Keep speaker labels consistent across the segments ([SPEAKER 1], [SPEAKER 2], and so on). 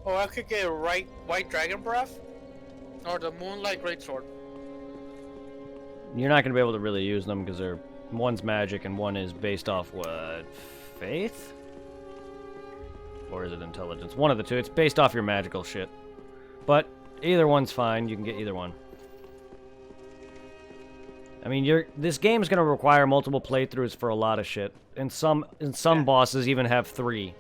[SPEAKER 1] Oh, I could get a white dragon breath or the moonlight greatsword.
[SPEAKER 2] You're not going to be able to really use them because they're one's magic and one is based off what, faith? Or is it intelligence? One of the two. It's based off your magical shit. But either one's fine. You can get either one. I mean, this game's going to require multiple playthroughs for a lot of shit. And some bosses even have 3.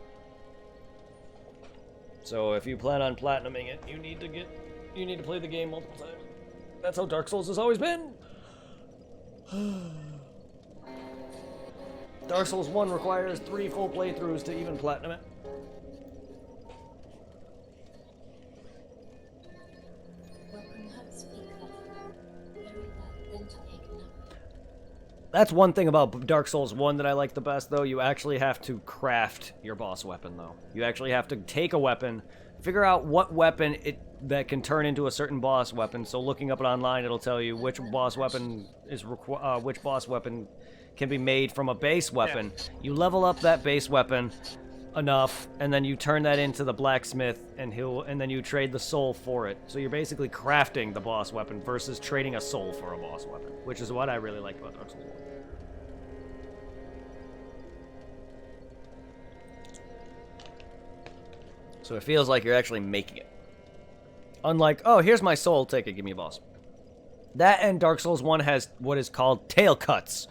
[SPEAKER 2] So if you plan on platinuming it, you need to play the game multiple times. That's how Dark Souls has always been. Dark Souls 1 requires 3 full playthroughs to even platinum it. That's one thing about Dark Souls 1 that I like the best, though. You actually have to craft your boss weapon, though. You actually have to take a weapon, figure out what weapon that can turn into a certain boss weapon. So looking up it online, it'll tell you which boss weapon can be made from a base weapon. Yeah. You level up that base weapon enough, and then you turn that into the blacksmith, and then you trade the soul for it. So you're basically crafting the boss weapon versus trading a soul for a boss weapon, which is what I really like about Dark Souls 1. So it feels like you're actually making it. Unlike, oh, here's my soul, take it, give me a boss. That and Dark Souls 1 has what is called tail cuts.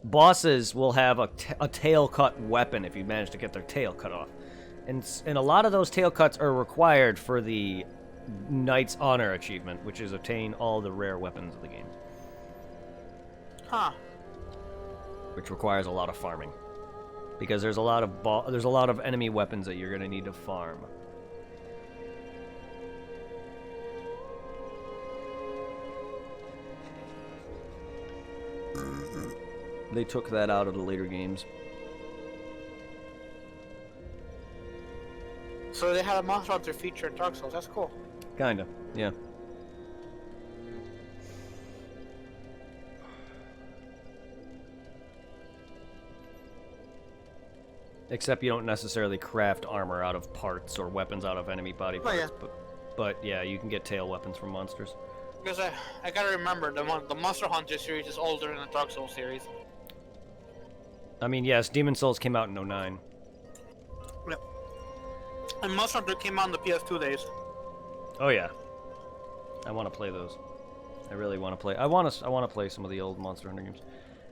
[SPEAKER 2] Bosses will have a tail cut weapon if you manage to get their tail cut off. And a lot of those tail cuts are required for the Knight's Honor achievement, which is obtain all the rare weapons of the game.
[SPEAKER 1] Huh. Which
[SPEAKER 2] requires a lot of farming. Because there's a lot of enemy weapons that you're going to need to farm. They took that out of the later games.
[SPEAKER 1] So they had a Monster Hunter feature in Dark Souls. That's cool.
[SPEAKER 2] Kinda, yeah. Except you don't necessarily craft armor out of parts or weapons out of enemy body parts. Oh, yeah. But yeah, you can get tail weapons from monsters.
[SPEAKER 1] Because I gotta remember, the Monster Hunter series is older than the Dark Souls series.
[SPEAKER 2] I mean, yes, Demon Souls came out in 09.
[SPEAKER 1] Yep. And Monster Hunter came out in the PS2 days.
[SPEAKER 2] Oh yeah. I want to play those. I really want to play. I want to play some of the old Monster Hunter games.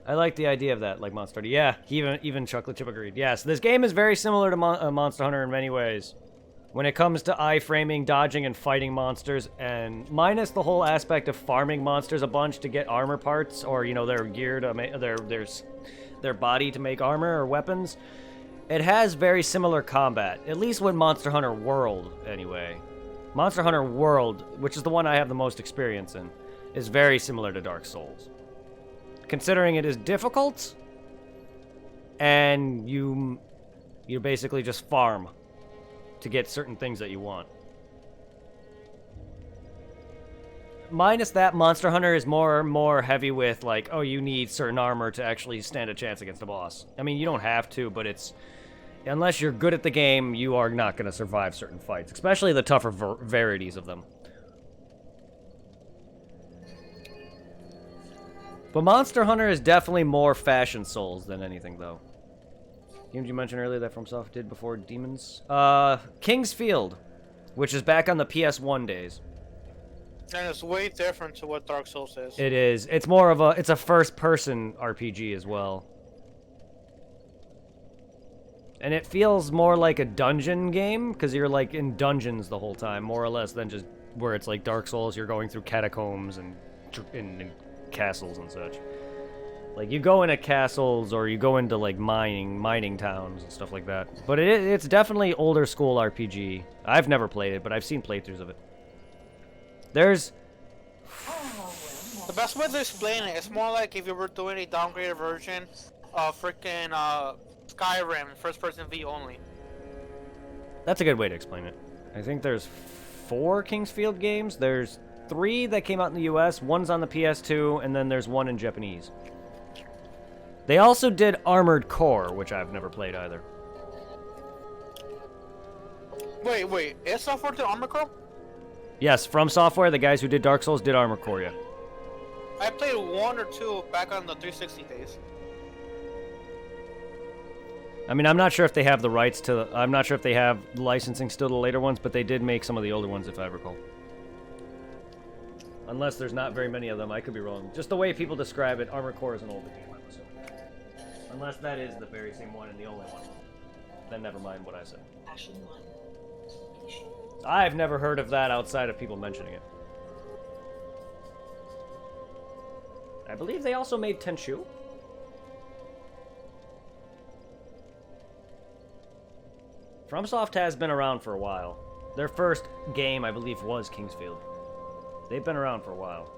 [SPEAKER 2] I like the idea of that, like Monster Hunter. Yeah, even Chocolate Chip agreed. Yes, this game is very similar to Monster Hunter in many ways. When it comes to iframing, dodging, and fighting monsters, and minus the whole aspect of farming monsters a bunch to get armor parts, or, you know, their gear to make their body to make armor or weapons, it has very similar combat. At least with Monster Hunter World, anyway. Monster Hunter World, which is the one I have the most experience in, is very similar to Dark Souls. Considering it is difficult, and you basically just farm to get certain things that you want. Minus that, Monster Hunter is more heavy with, like, oh, you need certain armor to actually stand a chance against a boss. I mean, you don't have to, but it's... Unless you're good at the game, you are not going to survive certain fights, especially the tougher varieties of them. But Monster Hunter is definitely more Fashion Souls than anything, though. Games you mentioned earlier that FromSoft did before Demons? King's Field, which is back on the PS1 days.
[SPEAKER 1] And it's way different to what Dark Souls is.
[SPEAKER 2] It is. It's more of it's a first-person RPG as well. And it feels more like a dungeon game, because you're, like, in dungeons the whole time, more or less, than just where it's like Dark Souls, you're going through catacombs and castles and such. Like, you go into castles, or you go into, like, mining towns and stuff like that. But it's definitely older school RPG. I've never played it, but I've seen playthroughs of it. There's...
[SPEAKER 1] The best way to explain it, it's more like if you were doing a downgraded version of freaking Skyrim, first-person view only.
[SPEAKER 2] That's a good way to explain it. I think there's 4 Kingsfield games. There's 3 that came out in the US, one's on the PS2, and then there's one in Japanese. They also did Armored Core, which I've never played either.
[SPEAKER 1] Wait. Is software to Armor Core?
[SPEAKER 2] Yes, From Software, the guys who did Dark Souls, did Armored Core, yeah.
[SPEAKER 1] I played 1 or 2 back on the 360 days.
[SPEAKER 2] I mean, I'm not sure if they have the rights to... I'm not sure if they have licensing still to the later ones, but they did make some of the older ones, if I recall. Unless there's not very many of them, I could be wrong. Just the way people describe it, Armored Core is an older game, I'm assuming. Unless that is the very same one and the only one. Then never mind what I said. I've never heard of that outside of people mentioning it. I believe they also made Tenchu. FromSoft has been around for a while. Their first game, I believe, was Kingsfield. They've been around for a while.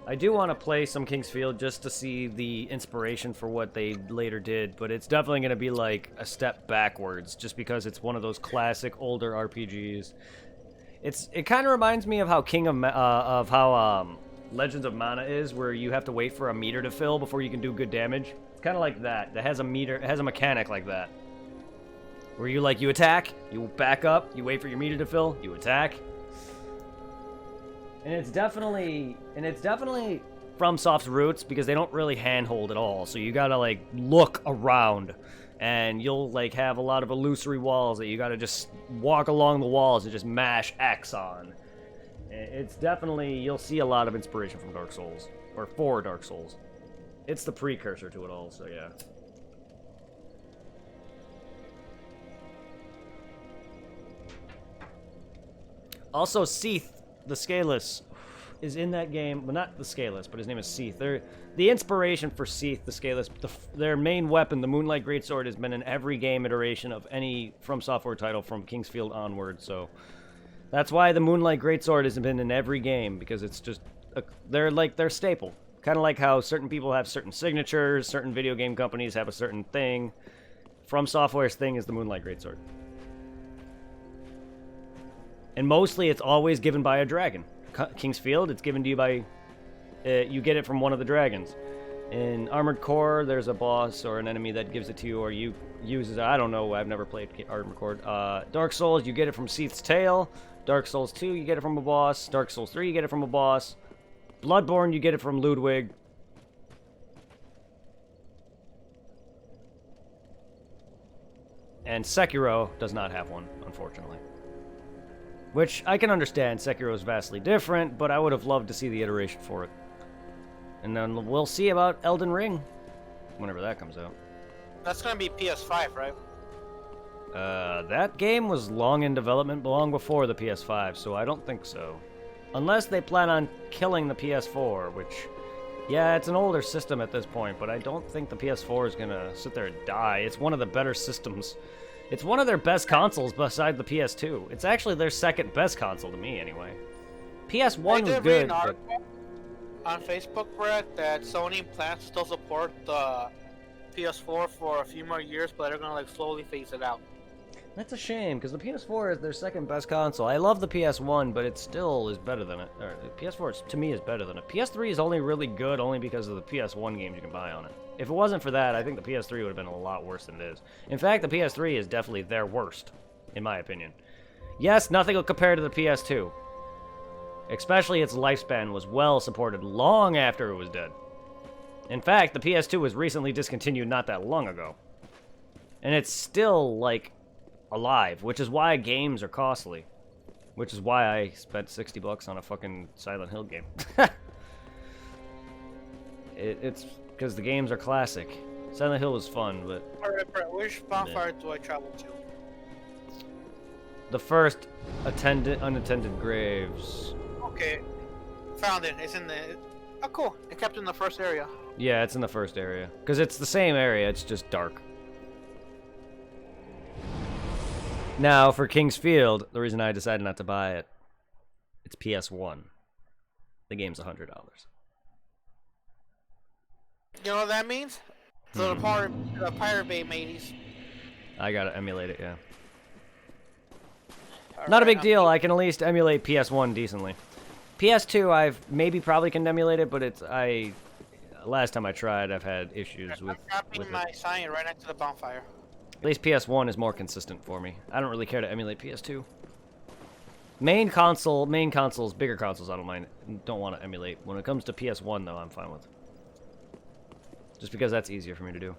[SPEAKER 2] I do want to play some Kingsfield just to see the inspiration for what they later did, but it's definitely going to be like a step backwards, just because it's one of those classic older RPGs. It kind of reminds me of how Legends of Mana is, where you have to wait for a meter to fill before you can do good damage. It's kind of like that. It has a meter. It has a mechanic like that, where you attack, you back up, you wait for your meter to fill, you attack. And it's definitely FromSoft's roots, because they don't really handhold at all. So you gotta like look around, and you'll like have a lot of illusory walls that you gotta just walk along the walls and just mash X on. It's definitely, you'll see a lot of inspiration from Dark Souls, or for Dark Souls. It's the precursor to it all, so yeah. Also, Seath, the Scaleless, is in that game. Well, not the Scaleless, but his name is Seath. The inspiration for Seath, the Scaleless, their main weapon, the Moonlight Greatsword, has been in every game iteration of any From Software title from Kingsfield onward. So that's why the Moonlight Greatsword has been in every game, because it's just they're staple. Kind of like how certain people have certain signatures, certain video game companies have a certain thing. From Software's thing is the Moonlight Greatsword. And mostly it's always given by a dragon. Kingsfield, it's given to you by... you get it from one of the dragons. In Armored Core, there's a boss or an enemy that gives it to you, or you use it. I don't know, I've never played Armored Core. Dark Souls, you get it from Seath's tail. Dark Souls 2, you get it from a boss. Dark Souls 3, you get it from a boss. Bloodborne, you get it from Ludwig. And Sekiro does not have one, unfortunately. Which I can understand. Sekiro is vastly different, but I would have loved to see the iteration for it. And then we'll see about Elden Ring, whenever that comes out.
[SPEAKER 1] That's gonna be PS5, right?
[SPEAKER 2] That game was long in development, long before the PS5, so I don't think so. Unless they plan on killing the PS4, which... Yeah, it's an older system at this point, but I don't think the PS4 is gonna sit there and die. It's one of the better systems. It's one of their best consoles beside the PS2. It's actually their second best console to me, anyway. PS1 was good, but...
[SPEAKER 1] on Facebook, Brett, that Sony plans to still support the PS4 for a few more years, but they're gonna like slowly phase it out.
[SPEAKER 2] That's a shame, because the PS4 is their second best console. I love the PS1, but it still is better than it. Or, the PS4, to me, is better than it. PS3 is only really good only because of the PS1 games you can buy on it. If it wasn't for that, I think the PS3 would have been a lot worse than it is. In fact, the PS3 is definitely their worst, in my opinion. Yes, nothing will compare to the PS2. Especially its lifespan was well supported long after it was dead. In fact, the PS2 was recently discontinued not that long ago. And it's still, like, alive, which is why games are costly. Which is why I spent $60 on a fucking Silent Hill game. It's because the games are classic. Silent Hill was fun, but...
[SPEAKER 1] Alright, Brett, which bonfire do I travel to?
[SPEAKER 2] The first unattended graves.
[SPEAKER 1] Okay, found it. It's in the... Oh, cool. It kept in the first area.
[SPEAKER 2] Yeah, it's in the first area. Because it's the same area, it's just dark. Now, for King's Field, the reason I decided not to buy it, it's PS1. The game's $100.
[SPEAKER 1] You know what that means? So the Pirate Bay mateys.
[SPEAKER 2] I gotta emulate it, yeah.
[SPEAKER 1] Not
[SPEAKER 2] a big deal, I can at least emulate PS1 decently. PS2, I've maybe probably can emulate it, but last time I tried, I've had issues with
[SPEAKER 1] I'm dropping my sign right next to the bonfire.
[SPEAKER 2] At least PS1 is more consistent for me. I don't really care to emulate PS2. Main consoles, bigger consoles, I don't mind. Don't want to emulate. When it comes to PS1, though, I'm fine with. Just because that's easier for me to do.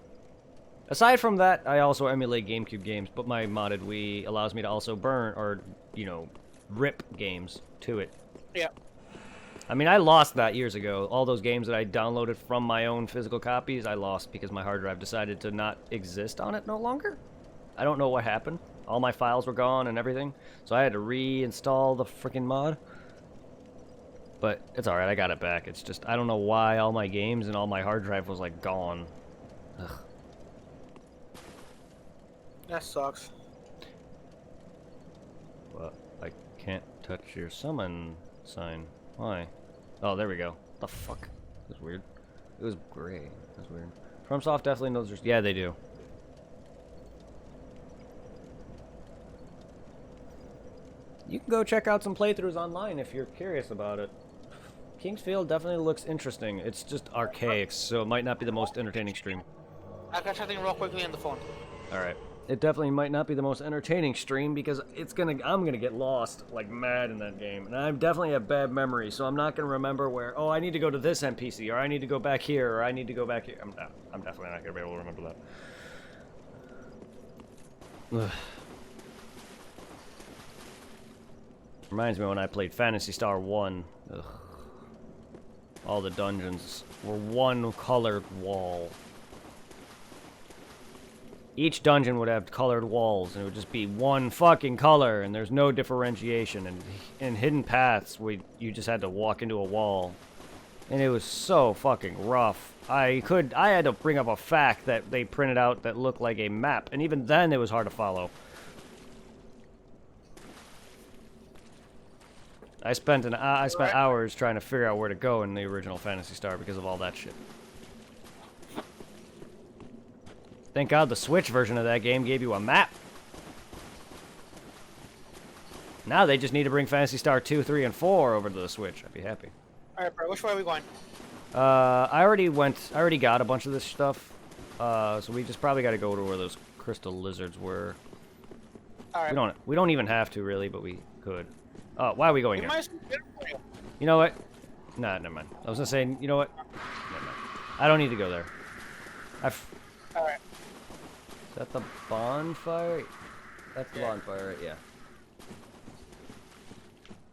[SPEAKER 2] Aside from that, I also emulate GameCube games, but my modded Wii allows me to also burn, or, you know, rip games to it.
[SPEAKER 1] Yeah.
[SPEAKER 2] I mean, I lost that years ago. All those games that I downloaded from my own physical copies, I lost because my hard drive decided to not exist on it no longer. I don't know what happened. All my files were gone and everything, so I had to reinstall the freaking mod. But it's alright, I got it back. It's just, I don't know why all my games and all my hard drive was, like, gone. Ugh.
[SPEAKER 1] That sucks.
[SPEAKER 2] Well, I can't touch your summon sign. Why? Oh, there we go. The fuck? That was weird. It was gray. That's weird. FromSoft definitely knows there's... Yeah, they do. You can go check out some playthroughs online if you're curious about it. Kingsfield definitely looks interesting. It's just archaic, so it might not be the most entertaining stream.
[SPEAKER 1] I got something real quickly on the phone.
[SPEAKER 2] Alright. It definitely might not be the most entertaining stream because I'm gonna get lost like mad in that game. And I definitely have bad memory, so I'm not gonna remember where, oh, I need to go to this NPC, or I need to go back here, or I need to go back here. I'm definitely not gonna be able to remember that. Ugh. Reminds me when I played Phantasy Star 1. Ugh. All the dungeons were one colored wall. Each dungeon would have colored walls, and it would just be one fucking color, and there's no differentiation. And in hidden paths, you just had to walk into a wall, and it was so fucking rough. I had to bring up a fact that they printed out that looked like a map, and even then it was hard to follow. I spent hours trying to figure out where to go in the original Phantasy Star because of all that shit. Thank God the Switch version of that game gave you a map. Now they just need to bring Phantasy Star 2, 3, and 4 over to the Switch. I'd be happy.
[SPEAKER 1] Alright, bro, which way are we going?
[SPEAKER 2] I already got a bunch of this stuff. So we just probably got to go to where those crystal lizards were.
[SPEAKER 1] Alright.
[SPEAKER 2] We don't even have to, really, but we could. Oh, why are we going here?
[SPEAKER 1] Might as well get it for you.
[SPEAKER 2] You know what? Nah, never mind. I was gonna say, you know what? Never mind. I don't need to go there.
[SPEAKER 1] Alright.
[SPEAKER 2] Is that the bonfire? That's the bonfire, right? Yeah.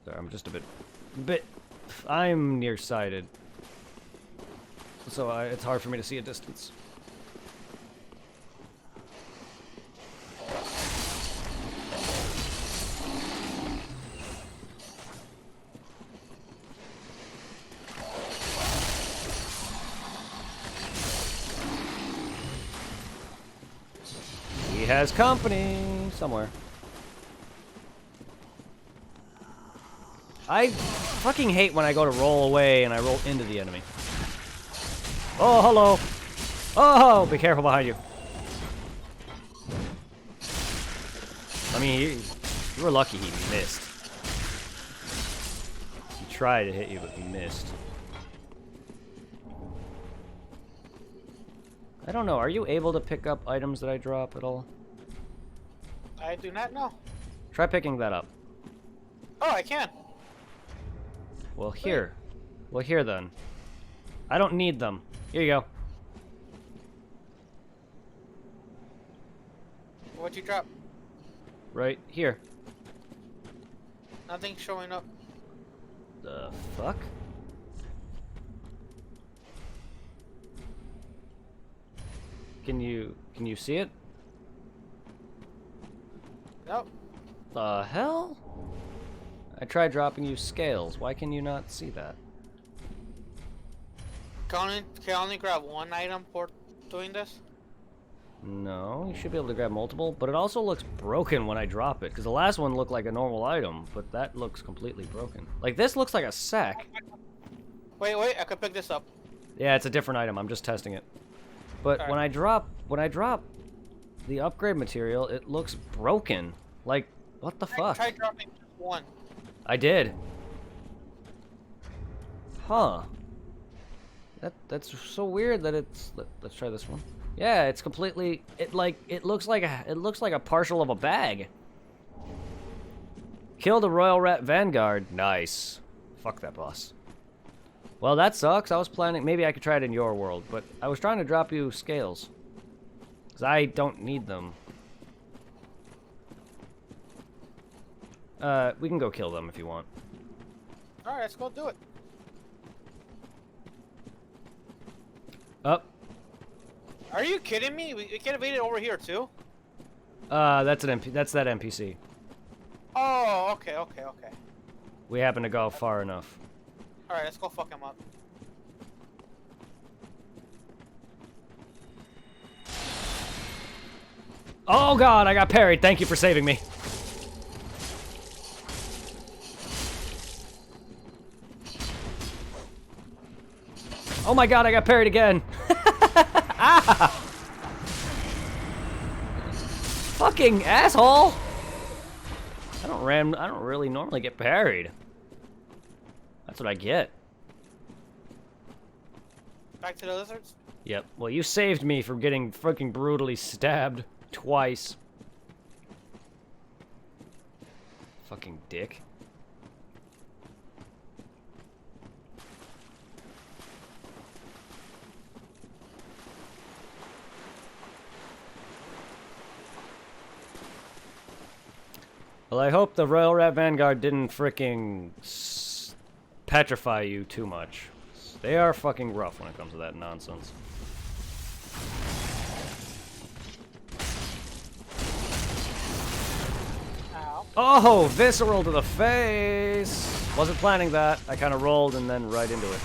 [SPEAKER 2] Sorry, I'm just a bit... I'm nearsighted. So it's hard for me to see a distance. He has company somewhere. I fucking hate when I go to roll away and I roll into the enemy. Oh, hello. Oh, be careful behind you. I mean, you were lucky he missed. He tried to hit you, but he missed. I don't know. Are you able to pick up items that I drop at all?
[SPEAKER 1] I do not know.
[SPEAKER 2] Try picking that up.
[SPEAKER 1] Oh, I can.
[SPEAKER 2] Well, here. Well, here then. I don't need them. Here you go.
[SPEAKER 1] What'd you drop?
[SPEAKER 2] Right here.
[SPEAKER 1] Nothing showing up.
[SPEAKER 2] The fuck? Can you see it?
[SPEAKER 1] Nope.
[SPEAKER 2] The hell? I tried dropping you scales. Why can you not see that?
[SPEAKER 1] Can I only grab one item for doing this?
[SPEAKER 2] No, you should be able to grab multiple, but it also looks broken when I drop it, because the last one looked like a normal item, but that looks completely broken. Like, this looks like a sack.
[SPEAKER 1] Wait, I could pick this up.
[SPEAKER 2] Yeah, it's a different item. I'm just testing it. But
[SPEAKER 1] Alright.
[SPEAKER 2] when I drop the upgrade material, it looks broken. Like, what the fuck?
[SPEAKER 1] Try dropping just one.
[SPEAKER 2] I did. Huh. That's so weird that it's... Let's try this one. Yeah, it's completely. It looks like a partial of a bag. Kill the Royal Rat Vanguard. Nice. Fuck that boss. Well, that sucks. I was planning. Maybe I could try it in your world, but I was trying to drop you scales. Because I don't need them. We can go kill them if you want.
[SPEAKER 1] Alright, let's go do it.
[SPEAKER 2] Up.
[SPEAKER 1] Are you kidding me? We could have made it over here too.
[SPEAKER 2] That's that NPC.
[SPEAKER 1] Oh, okay.
[SPEAKER 2] We happen to go far enough.
[SPEAKER 1] Alright, let's go fuck him up.
[SPEAKER 2] Oh god, I got parried. Thank you for saving me. Oh my god, I got parried again. Ah! Fucking asshole. I don't really normally get parried. That's what I get.
[SPEAKER 1] Back to the lizards?
[SPEAKER 2] Yep. Well, you saved me from getting fucking brutally stabbed twice. Fucking dick. Well, I hope the Royal Rat Vanguard didn't fricking petrify you too much. They are fucking rough when it comes to that nonsense.
[SPEAKER 1] Ow.
[SPEAKER 2] Oh, visceral to the face! Wasn't planning that. I kind of rolled and then right into it.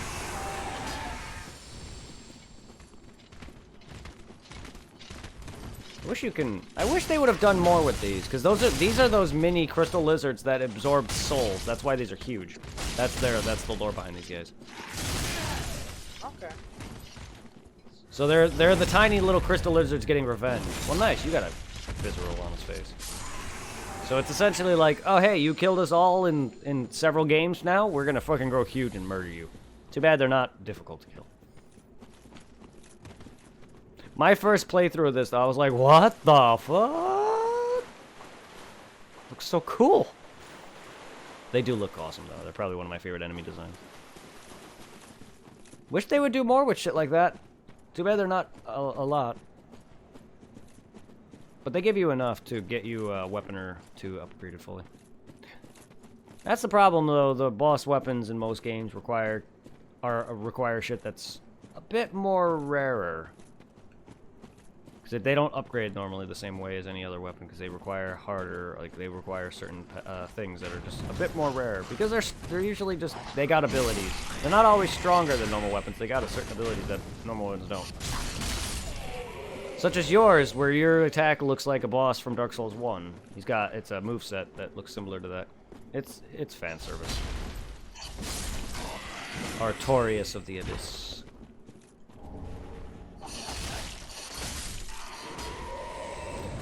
[SPEAKER 2] I wish they would have done more with these, because these are those mini crystal lizards that absorb souls. That's why these are huge. That's the lore behind these guys.
[SPEAKER 1] Okay.
[SPEAKER 2] So they're the tiny little crystal lizards getting revenge. Well, nice, you got a visceral on his face. So it's essentially like, oh hey, you killed us all in several games now. We're gonna fucking grow huge and murder you. Too bad they're not difficult to kill. My first playthrough of this, though, I was like, what the fuck? Looks so cool. They do look awesome, though. They're probably one of my favorite enemy designs. Wish they would do more with shit like that. Too bad they're not a lot. But they give you enough to get you a weapon or two upgraded fully. That's the problem, though. The boss weapons in most games require shit that's a bit more rarer. Because they don't upgrade normally the same way as any other weapon, because they require harder, like they require certain things that are just a bit more rare. Because they're usually just, they got abilities. They're not always stronger than normal weapons. They got a certain abilities that normal ones don't. Such as yours, where your attack looks like a boss from Dark Souls 1. It's a moveset that looks similar to that. It's fan service. Artorias of the Abyss.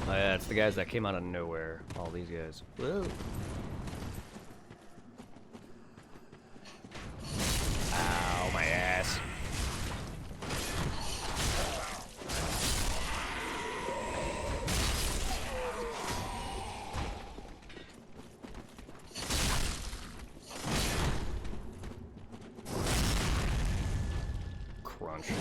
[SPEAKER 2] Oh yeah, it's the guys that came out of nowhere. All these guys. Whoa. Ow, my ass. Crunch.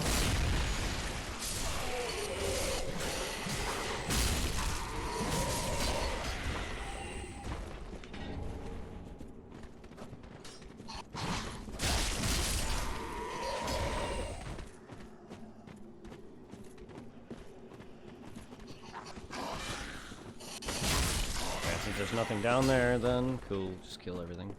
[SPEAKER 2] Since there's nothing down there, then cool, just kill everything.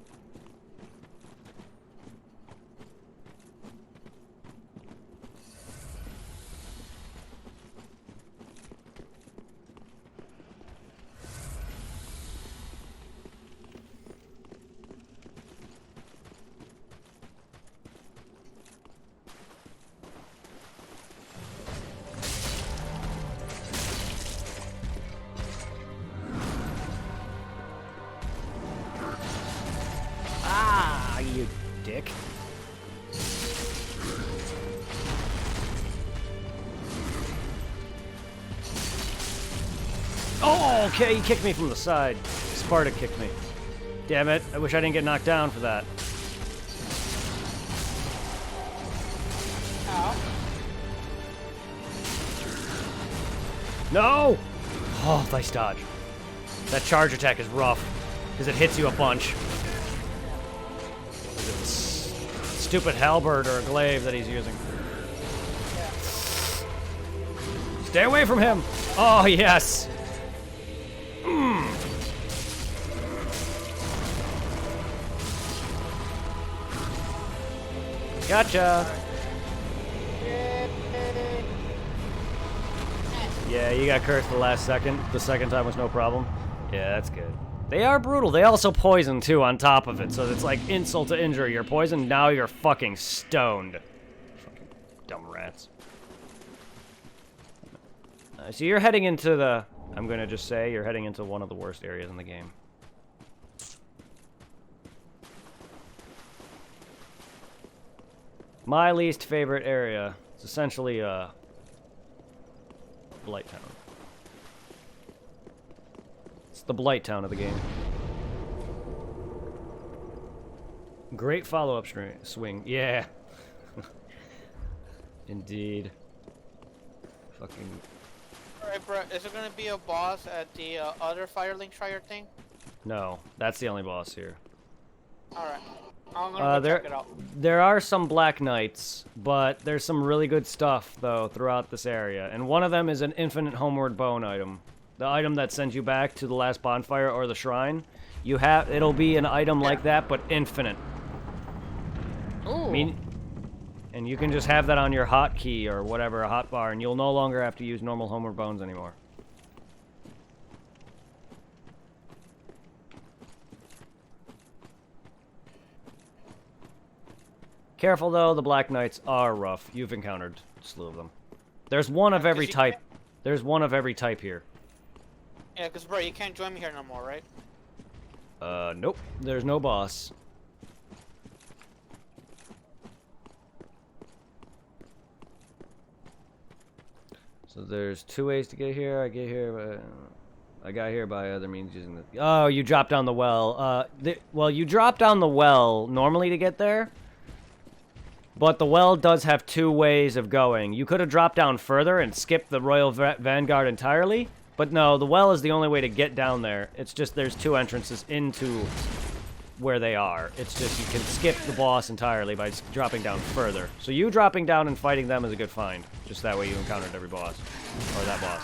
[SPEAKER 2] You dick. Oh, okay, he kicked me from the side. Sparta kicked me. Damn it, I wish I didn't get knocked down for that.
[SPEAKER 1] Ow.
[SPEAKER 2] No! Oh, nice dodge. That charge attack is rough, because it hits you a bunch. It's stupid halberd or a glaive that he's using. Stay away from him! Oh, yes! Gotcha! Yeah, you got cursed the last second. The second time was no problem. Yeah, that's good. They are brutal. They also poison, too, on top of it. So it's like insult to injury. You're poisoned, now you're fucking stoned. Fucking dumb rats. So you're heading into the... I'm gonna just say, you're heading into one of the worst areas in the game. My least favorite area. It's essentially, Blight Town. It's the Blight Town of the game. Great follow-up swing. Yeah. Indeed. Fucking...
[SPEAKER 1] Alright, bro, is there gonna be a boss at the other Firelink Shire thing?
[SPEAKER 2] No, that's the only boss here.
[SPEAKER 1] Alright. I'm gonna go check it out.
[SPEAKER 2] There are some Black Knights, but there's some really good stuff, though, throughout this area. And one of them is an infinite homeward bone item. The item that sends you back to the last bonfire or the shrine. It'll be an item like that, but infinite.
[SPEAKER 1] Ooh.
[SPEAKER 2] And you can just have that on your hotkey or whatever, a hotbar, and you'll no longer have to use normal homeward bones anymore. Careful though, the Black Knights are rough. You've encountered a slew of them. There's one of every type. There's one of every type here.
[SPEAKER 1] Yeah, because bro, you can't join me here no more, right?
[SPEAKER 2] Nope. There's no boss. So there's two ways to get here. I got here by other means using the... Oh, you drop down the well. Well, you drop down the well normally to get there. But the well does have two ways of going. You could have dropped down further and skipped the Royal Vanguard entirely. But no, the well is the only way to get down there. It's just there's two entrances into where they are. It's just you can skip the boss entirely by dropping down further. So you dropping down and fighting them is a good find. Just that way you encountered every boss. Or that boss.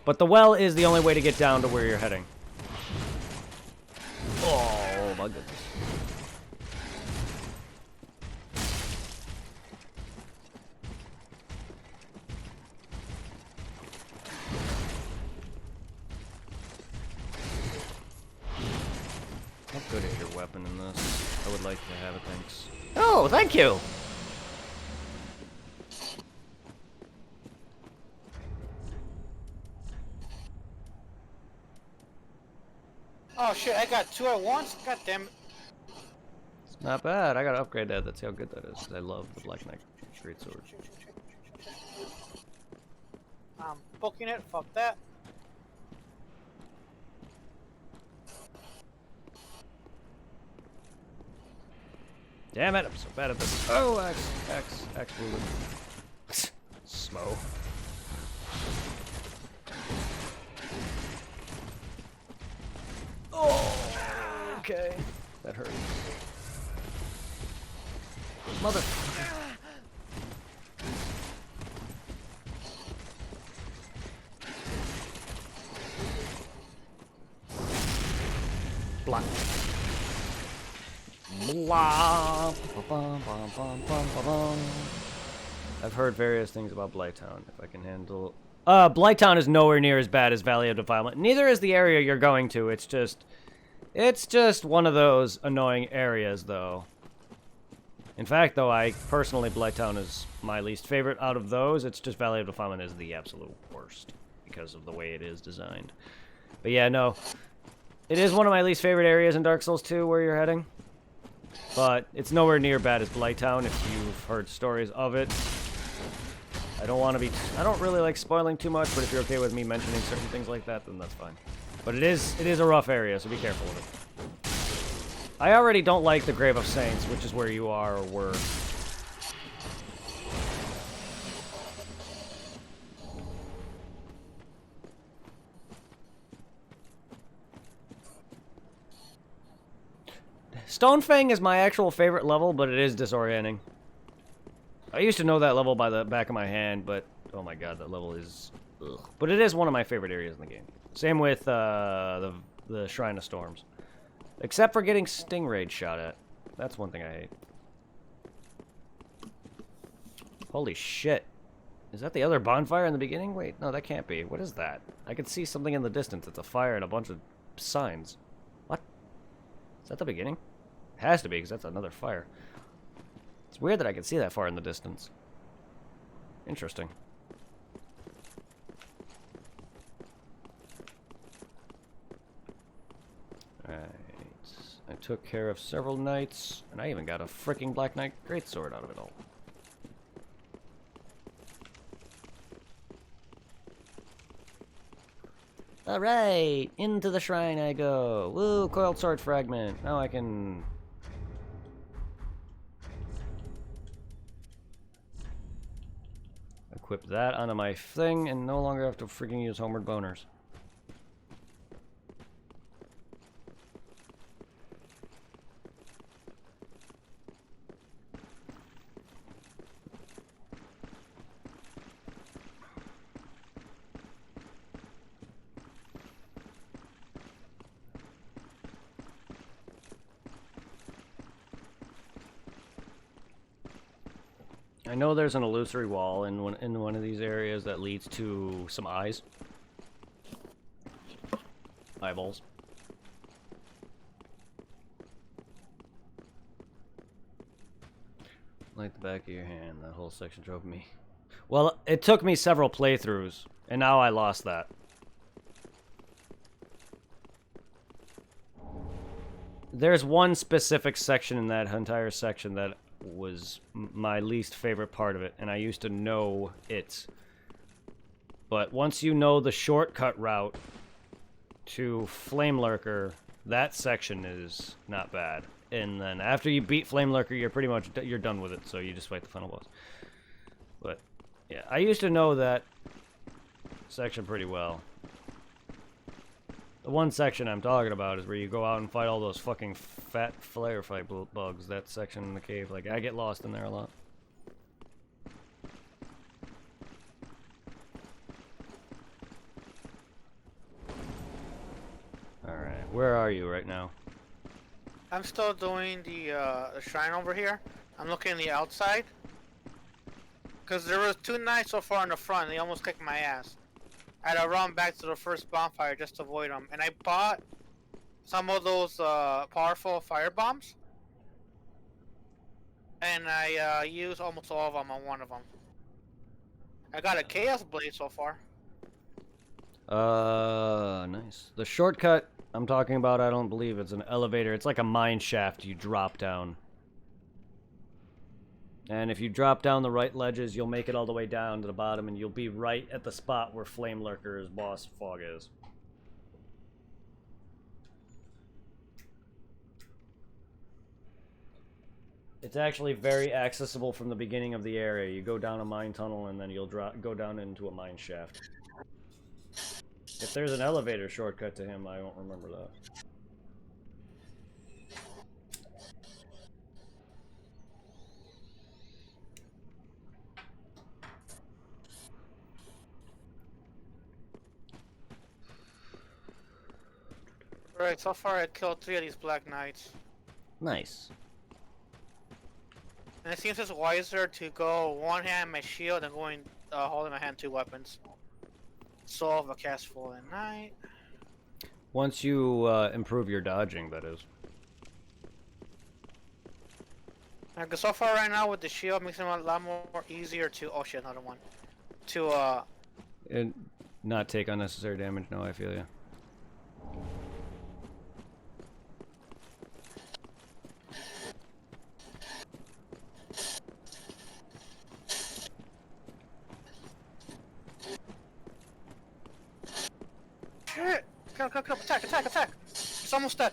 [SPEAKER 2] But the well is the only way to get down to where you're heading. Oh my goodness. How good is your weapon in this? I would like to have it, thanks. Oh, thank you!
[SPEAKER 1] Oh shit, I got two at once? God damn it.
[SPEAKER 2] It's not bad. I gotta upgrade that. That's how good that is. I love the Black Knight Greatsword.
[SPEAKER 1] I'm poking it, fuck that.
[SPEAKER 2] Damn it, I'm so bad at this. Oh, X ruler. Smo. Oh, okay. That hurt. Motherfucker. Blah. Blah. I've heard various things about Blighttown. If I can handle... Blighttown is nowhere near as bad as Valley of Defilement. Neither is the area you're going to. It's just one of those annoying areas, though. In fact, though, Blighttown is my least favorite out of those. It's just Valley of Defilement is the absolute worst because of the way it is designed. But yeah, no. It is one of my least favorite areas in Dark Souls 2 where you're heading. But it's nowhere near bad as Blighttown if you've heard stories of it. I don't want to be... I don't really like spoiling too much, but if you're okay with me mentioning certain things like that, then that's fine. But it is a rough area, so be careful with it. I already don't like the Grave of Saints, which is where you are or were. Stonefang is my actual favorite level, but it is disorienting. I used to know that level by the back of my hand, but oh my god, that level is... Ugh. But it is one of my favorite areas in the game. Same with the Shrine of Storms. Except for getting Stingray shot at. That's one thing I hate. Holy shit. Is that the other bonfire in the beginning? Wait, no, that can't be. What is that? I can see something in the distance. It's a fire and a bunch of signs. What? Is that the beginning? It has to be, because that's another fire. It's weird that I can see that far in the distance. Interesting. Alright. I took care of several knights, and I even got a freaking Black Knight greatsword out of it all. Alright, into the shrine I go. Woo, coiled sword fragment. Now I can... equip that onto my thing and no longer have to freaking use homeward boners. I know there's an illusory wall in one of these areas that leads to some eyes. Eyeballs. Like the back of your hand, that whole section drove me. Well, it took me several playthroughs, and now I lost that. There's one specific section in that entire section that was my least favorite part of it, and I used to know it. But once you know the shortcut route to Flame Lurker, that section is not bad. And then after you beat Flame Lurker, you're pretty much you're done with it, so you just fight the final boss. But yeah, I used to know that section pretty well. The one section I'm talking about is where you go out and fight all those fucking fat flare fight bugs. That section in the cave, like, I get lost in there a lot. Alright, where are you right now?
[SPEAKER 1] I'm still doing the shrine over here. I'm looking at the outside. Because there was 2 knights so far in the front, they almost kicked my ass. I had to run back to the first bonfire just to avoid them. And I bought some of those powerful fire bombs. And I used almost all of them on one of them. I got a Chaos Blade so far.
[SPEAKER 2] Nice. The shortcut I'm talking about, I don't believe it's an elevator. It's like a mine shaft you drop down. And if you drop down the right ledges, you'll make it all the way down to the bottom, and you'll be right at the spot where Flame Lurker's boss Fog is. It's actually very accessible from the beginning of the area. You go down a mine tunnel, and then you'll go down into a mine shaft. If there's an elevator shortcut to him, I don't remember that.
[SPEAKER 1] Right, so far I killed 3 of these Black Knights.
[SPEAKER 2] Nice.
[SPEAKER 1] And it seems it's wiser to go one hand my shield and going holding my hand 2 weapons. Solve a cast full at night.
[SPEAKER 2] Once you improve your dodging, that is.
[SPEAKER 1] Because so far right now with the shield makes it a lot more easier to... Oh shit, another one. To
[SPEAKER 2] And not take unnecessary damage, no, I feel you.
[SPEAKER 1] kill him, attack, attack, attack! It's almost dead.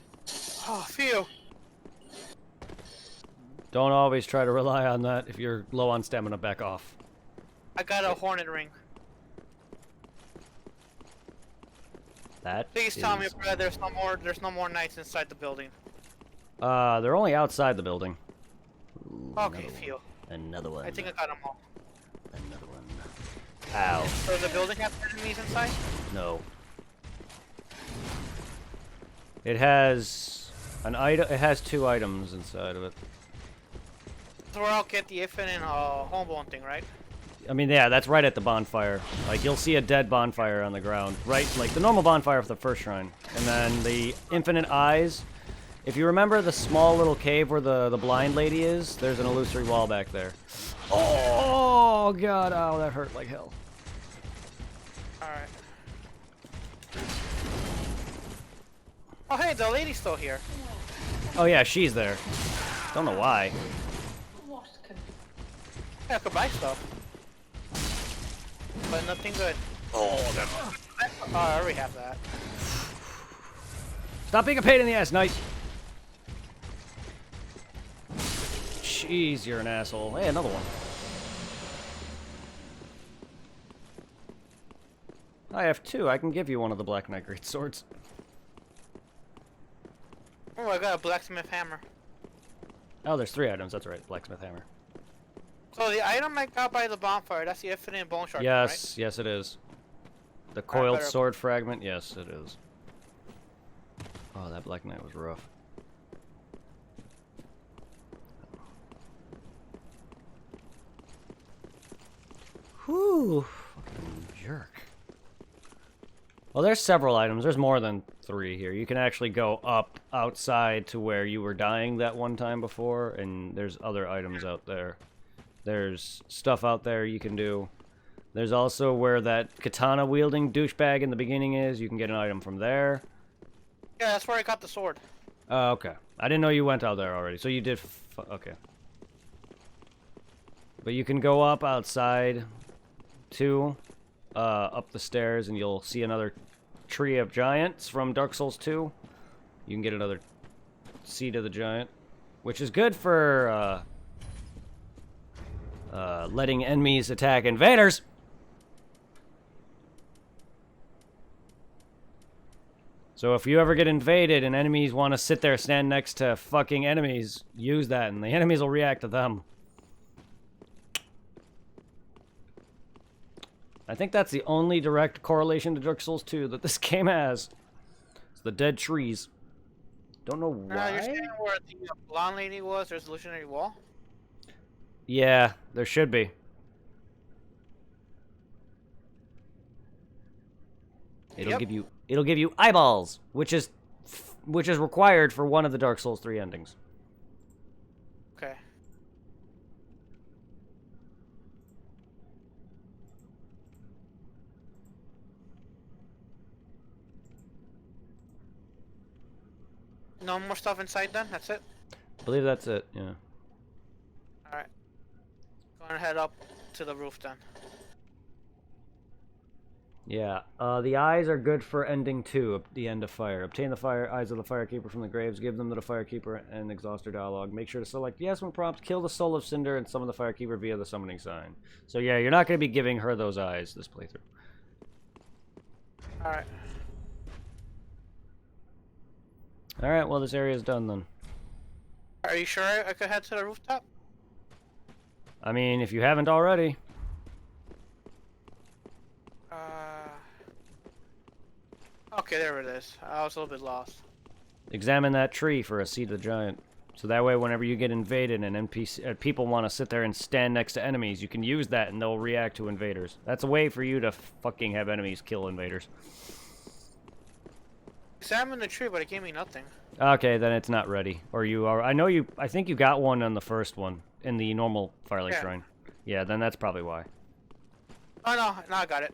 [SPEAKER 1] Oh, phew.
[SPEAKER 2] Don't always try to rely on that. If you're low on stamina, back off.
[SPEAKER 1] I got a hornet ring.
[SPEAKER 2] That
[SPEAKER 1] Please tell me, bro, there's no more knights inside the building.
[SPEAKER 2] They're only outside the building.
[SPEAKER 1] Ooh, okay, phew.
[SPEAKER 2] Another one.
[SPEAKER 1] I think I got them all.
[SPEAKER 2] Another one. Ow.
[SPEAKER 1] So the building have enemies inside?
[SPEAKER 2] No. It has an item. It has 2 items inside of it.
[SPEAKER 1] So where I'll get the infinite homebone thing, right?
[SPEAKER 2] I mean, yeah, that's right at the bonfire. Like, you'll see a dead bonfire on the ground, right? Like the normal bonfire for the first shrine, and then the infinite eyes. If you remember the small little cave where the blind lady is, there's an illusory wall back there. Oh god! Ow, that hurt like hell.
[SPEAKER 1] All right. Oh hey, the lady's still here.
[SPEAKER 2] Oh yeah, she's there. Don't know why.
[SPEAKER 1] Yeah, I could buy stuff. But nothing good.
[SPEAKER 2] Oh, that.
[SPEAKER 1] Oh, I already have that.
[SPEAKER 2] Stop being a pain in the ass, knight. Jeez, you're an asshole. Hey, another one. I have 2. I can give you one of the Black Knight Great Swords.
[SPEAKER 1] Oh, I got a blacksmith hammer.
[SPEAKER 2] Oh, there's 3 items. That's right. Blacksmith hammer.
[SPEAKER 1] So the item I got by the bonfire, that's the infinite bone shard,
[SPEAKER 2] Yes,
[SPEAKER 1] right?
[SPEAKER 2] yes it is. The coiled
[SPEAKER 1] better-
[SPEAKER 2] sword fragment, yes it is. Oh, that Black Knight was rough. Whew, fucking jerk. Well, there's several items. There's more than 3 here. You can actually go up outside to where you were dying that one time before, and there's other items out there. There's stuff out there you can do. There's also where that katana-wielding douchebag in the beginning is. You can get an item from there.
[SPEAKER 1] Yeah, that's where I got the sword.
[SPEAKER 2] Oh, okay. I didn't know you went out there already. So you did... okay. But you can go up outside, too. Up the stairs, and you'll see another tree of giants from Dark Souls 2. You can get another seed of the giant, which is good for letting enemies attack invaders. So if you ever get invaded and enemies want to sit there, stand next to fucking enemies, use that, and the enemies will react to them. I think that's the only direct correlation to Dark Souls 2 that this game has. It's the dead trees. Don't know why.
[SPEAKER 1] You're saying where the blonde lady was, there's a illusionary wall?
[SPEAKER 2] Yeah, there should be. It'll give you eyeballs, which is required for one of the Dark Souls 3 endings.
[SPEAKER 1] Okay. No more stuff inside then? That's it?
[SPEAKER 2] I believe that's it, yeah.
[SPEAKER 1] Alright. Gonna head up to the roof then.
[SPEAKER 2] Yeah, the eyes are good for ending 2, the end of fire. Obtain the fire eyes of the Firekeeper from the graves, give them to the Firekeeper, and exhaust her dialogue. Make sure to select yes when prompted, kill the Soul of Cinder, and summon the Firekeeper via the summoning sign. So yeah, you're not going to be giving her those eyes this playthrough.
[SPEAKER 1] Alright.
[SPEAKER 2] Alright, well this area is done then.
[SPEAKER 1] Are you sure I could head to the rooftop?
[SPEAKER 2] I mean, if you haven't already.
[SPEAKER 1] Okay, there it is. I was a little bit lost.
[SPEAKER 2] Examine that tree for a seed of the giant. So that way, whenever you get invaded and people want to sit there and stand next to enemies, you can use that and they'll react to invaders. That's a way for you to fucking have enemies kill invaders.
[SPEAKER 1] Examine the tree, but it gave me nothing.
[SPEAKER 2] Okay, then it's not ready. Or you are... I think you got one on the first one, in the normal Firelight Shrine. Yeah, then that's probably why.
[SPEAKER 1] Oh, no, I got it.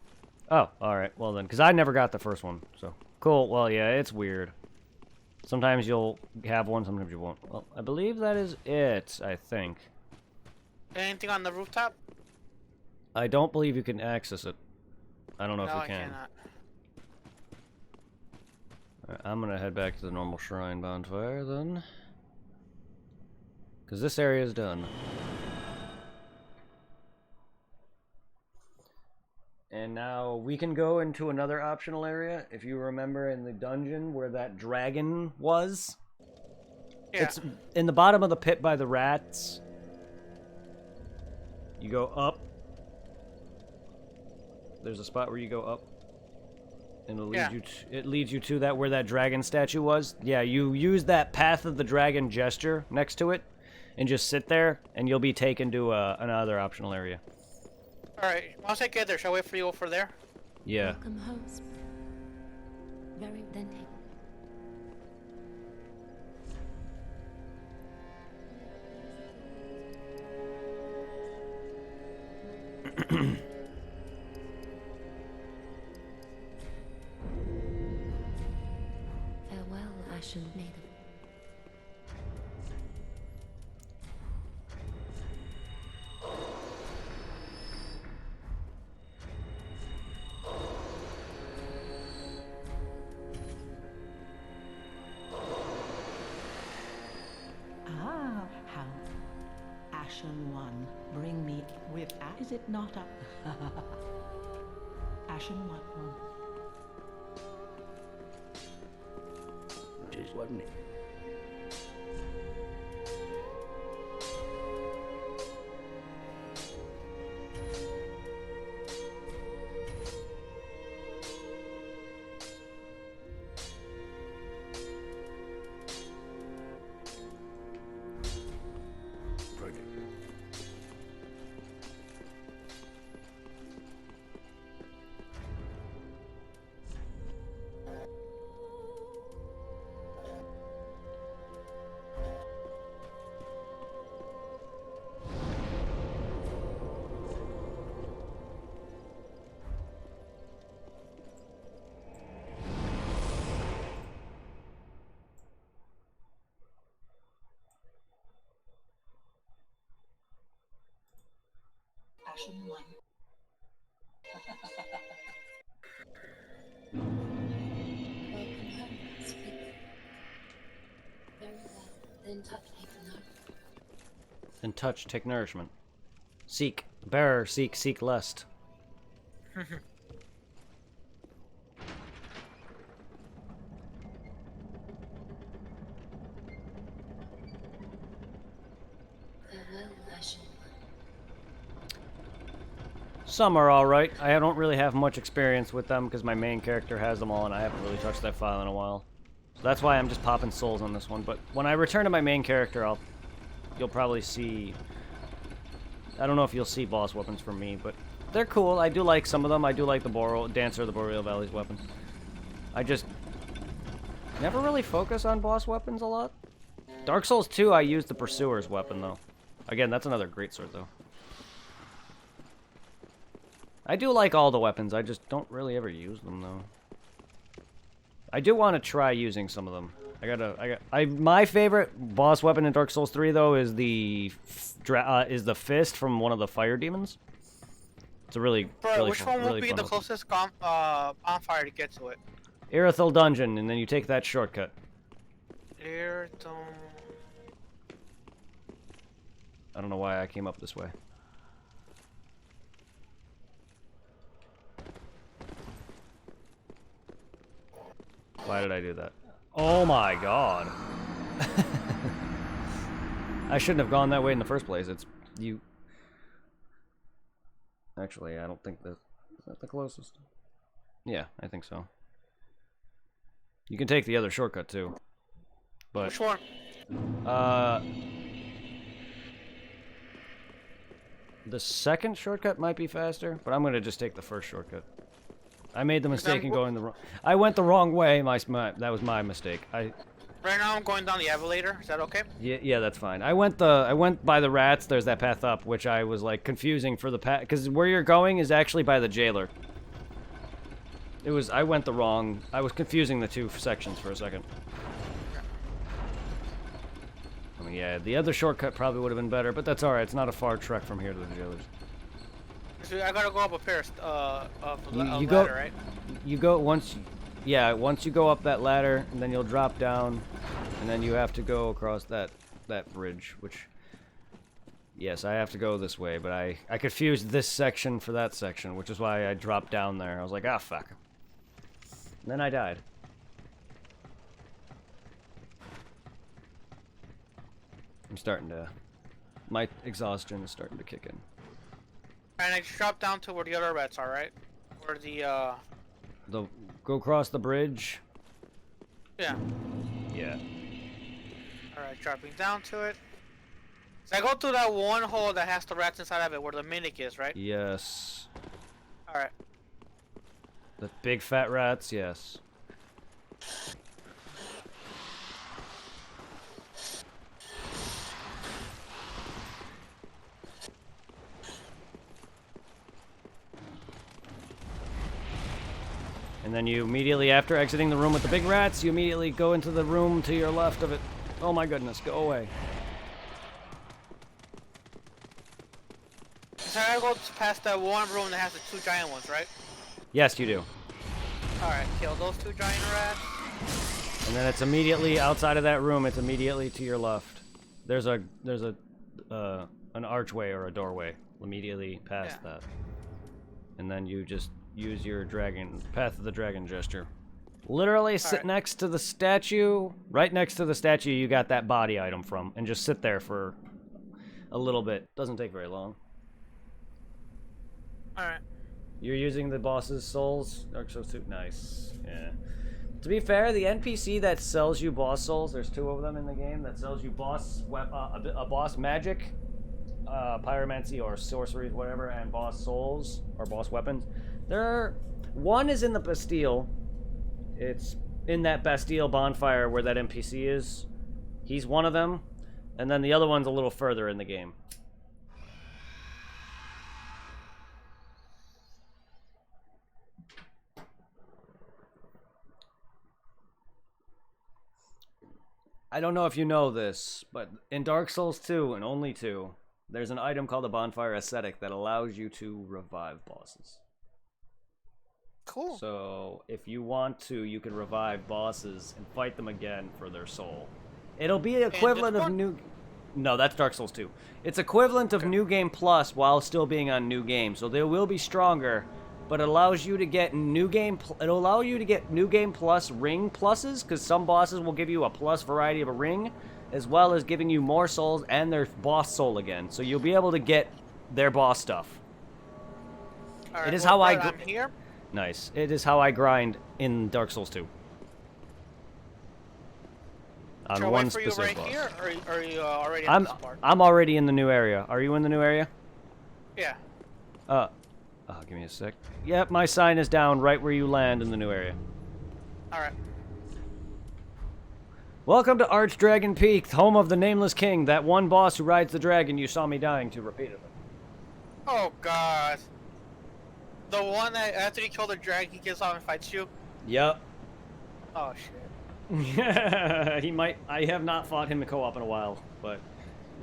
[SPEAKER 2] Oh, alright. Well then, because I never got the first one, so... Cool, well, yeah, it's weird. Sometimes you'll have one, sometimes you won't. Well, I believe that is it, I think.
[SPEAKER 1] Anything on the rooftop?
[SPEAKER 2] I don't believe you can access it. I don't know if
[SPEAKER 1] No,
[SPEAKER 2] you
[SPEAKER 1] I
[SPEAKER 2] can.
[SPEAKER 1] cannot.
[SPEAKER 2] Alright, I'm gonna head back to the normal shrine bonfire then. Because this area is done. And now we can go into another optional area. If you remember in the dungeon where that dragon was.
[SPEAKER 1] Yeah.
[SPEAKER 2] It's in the bottom of the pit by the rats. You go up. There's a spot where you go up. And it leads you to that where that dragon statue was. Yeah, you use that Path of the Dragon gesture next to it. And just sit there, and you'll be taken to another optional area.
[SPEAKER 1] Alright, once I get there, shall I wait for you over there?
[SPEAKER 2] Yeah.
[SPEAKER 3] Welcome, host. Very authentic. Farewell, Ashen Maiden.
[SPEAKER 4] Ashen One, bring me with. Is it not a Ashen One?
[SPEAKER 5] It is, wasn't it?
[SPEAKER 4] Ashen One.
[SPEAKER 3] Welcome home, speak. Very well. Then touch taken up.
[SPEAKER 2] Then touch, take nourishment. Seek. Bearer, seek lust.
[SPEAKER 3] Farewell, Ashen One.
[SPEAKER 2] Some are alright. I don't really have much experience with them because my main character has them all and I haven't really touched that file in a while. So that's why I'm just popping souls on this one. But when I return to my main character, you'll probably see... I don't know if you'll see boss weapons from me, but they're cool. I do like some of them. I do like the Dancer of the Boreal Valley's weapon. I just never really focus on boss weapons a lot. Dark Souls 2, I used the Pursuer's weapon, though. Again, that's another greatsword, though. I do like all the weapons, I just don't really ever use them, though. I do want to try using some of them. My favorite boss weapon in Dark Souls 3, though, is the fist from one of the fire demons. It's a really, really
[SPEAKER 1] which
[SPEAKER 2] fun,
[SPEAKER 1] one will
[SPEAKER 2] really
[SPEAKER 1] be
[SPEAKER 2] fun
[SPEAKER 1] the
[SPEAKER 2] weapon.
[SPEAKER 1] closest bonfire to get to it?
[SPEAKER 2] Irithel Dungeon, and then you take that shortcut.
[SPEAKER 1] Irithel...
[SPEAKER 2] I don't know why I came up this way. Why did I do that? Oh my god. I shouldn't have gone that way in the first place. It's you. Actually, I don't think is that the closest? Yeah, I think so. You can take the other shortcut too. But
[SPEAKER 1] Which one?
[SPEAKER 2] The second shortcut might be faster, but I'm gonna just take the first shortcut. I made the mistake in going the wrong. I went the wrong way. That was my mistake.
[SPEAKER 1] Right now I'm going down the elevator. Is that okay?
[SPEAKER 2] Yeah, that's fine. I went by the rats. There's that path up, which I was like confusing for the path because where you're going is actually by the jailer. I went the wrong. I was confusing the two sections for a second. I mean, yeah, the other shortcut probably would have been better, but that's all right. It's not a far trek from here to the jailers.
[SPEAKER 1] So I gotta go up a pair of
[SPEAKER 2] You
[SPEAKER 1] ladder,
[SPEAKER 2] go,
[SPEAKER 1] right?
[SPEAKER 2] you go once. yeah, once you go up that ladder, and then you'll drop down, and then you have to go across that bridge, which... Yes, I have to go this way, but I confused this section for that section, which is why I dropped down there. I was like, ah, fuck. And then I died. I'm starting to... My exhaustion is starting to kick in.
[SPEAKER 1] And I just dropped down to where the other rats are, right? Where the,
[SPEAKER 2] Go across the bridge.
[SPEAKER 1] Yeah.
[SPEAKER 2] Yeah.
[SPEAKER 1] Alright, dropping down to it. So I go through that one hole that has the rats inside of it, where the mimic is, right?
[SPEAKER 2] Yes.
[SPEAKER 1] Alright.
[SPEAKER 2] The big fat rats, yes. And then you immediately, after exiting the room with the big rats, you immediately go into the room to your left of it. Oh my goodness, go away.
[SPEAKER 1] So I go past that one room that has the two giant ones, right?
[SPEAKER 2] Yes, you do.
[SPEAKER 1] Alright, kill those two giant rats.
[SPEAKER 2] And then it's immediately outside of that room. It's immediately to your left. There's an archway or a doorway immediately past that. And then you just use your path of the dragon gesture. Literally sit next to the statue. Right next to the statue you got that body item from, and just sit there for a little bit. Doesn't take very long.
[SPEAKER 1] Alright.
[SPEAKER 2] You're using the boss's souls? Dark Souls 2. Nice. Yeah. To be fair, the NPC that sells you boss souls, there's 2 of them in the game, that sells you boss boss magic, pyromancy or sorceries, whatever, and boss souls, or boss weapons. One is in the Bastille. It's in that Bastille bonfire where that NPC is. He's one of them. And then the other one's a little further in the game. I don't know if you know this, but in Dark Souls 2, and only 2, there's an item called the Bonfire Ascetic that allows you to revive bosses.
[SPEAKER 1] Cool.
[SPEAKER 2] So, if you want to, you can revive bosses and fight them again for their soul. It'll be equivalent of new... No, that's Dark Souls 2. It's equivalent of New Game Plus while still being on New Game. So they will be stronger, but it allows you to get New Game... It'll allow you to get New Game Plus ring pluses, because some bosses will give you a plus variety of a ring, as well as giving you more souls and their boss soul again. So you'll be able to get their boss stuff.
[SPEAKER 1] Alright,
[SPEAKER 2] It is how I...
[SPEAKER 1] I'm here.
[SPEAKER 2] Nice. It is how I grind in Dark Souls 2. On
[SPEAKER 1] Shall I
[SPEAKER 2] one
[SPEAKER 1] wait for you
[SPEAKER 2] specific
[SPEAKER 1] right
[SPEAKER 2] boss.
[SPEAKER 1] here, or are you already in this part?
[SPEAKER 2] I'm already in the new area. Are you in the new area?
[SPEAKER 1] Yeah.
[SPEAKER 2] Oh, give me a sec. Yep, my sign is down right where you land in the new area.
[SPEAKER 1] Alright.
[SPEAKER 2] Welcome to Archdragon Peak, home of the Nameless King, that one boss who rides the dragon you saw me dying to repeatedly.
[SPEAKER 1] Oh god. The one that after you kill the dragon, he gets off and fights you?
[SPEAKER 2] Yep.
[SPEAKER 1] Oh shit.
[SPEAKER 2] He might... I have not fought him in co-op in a while, but...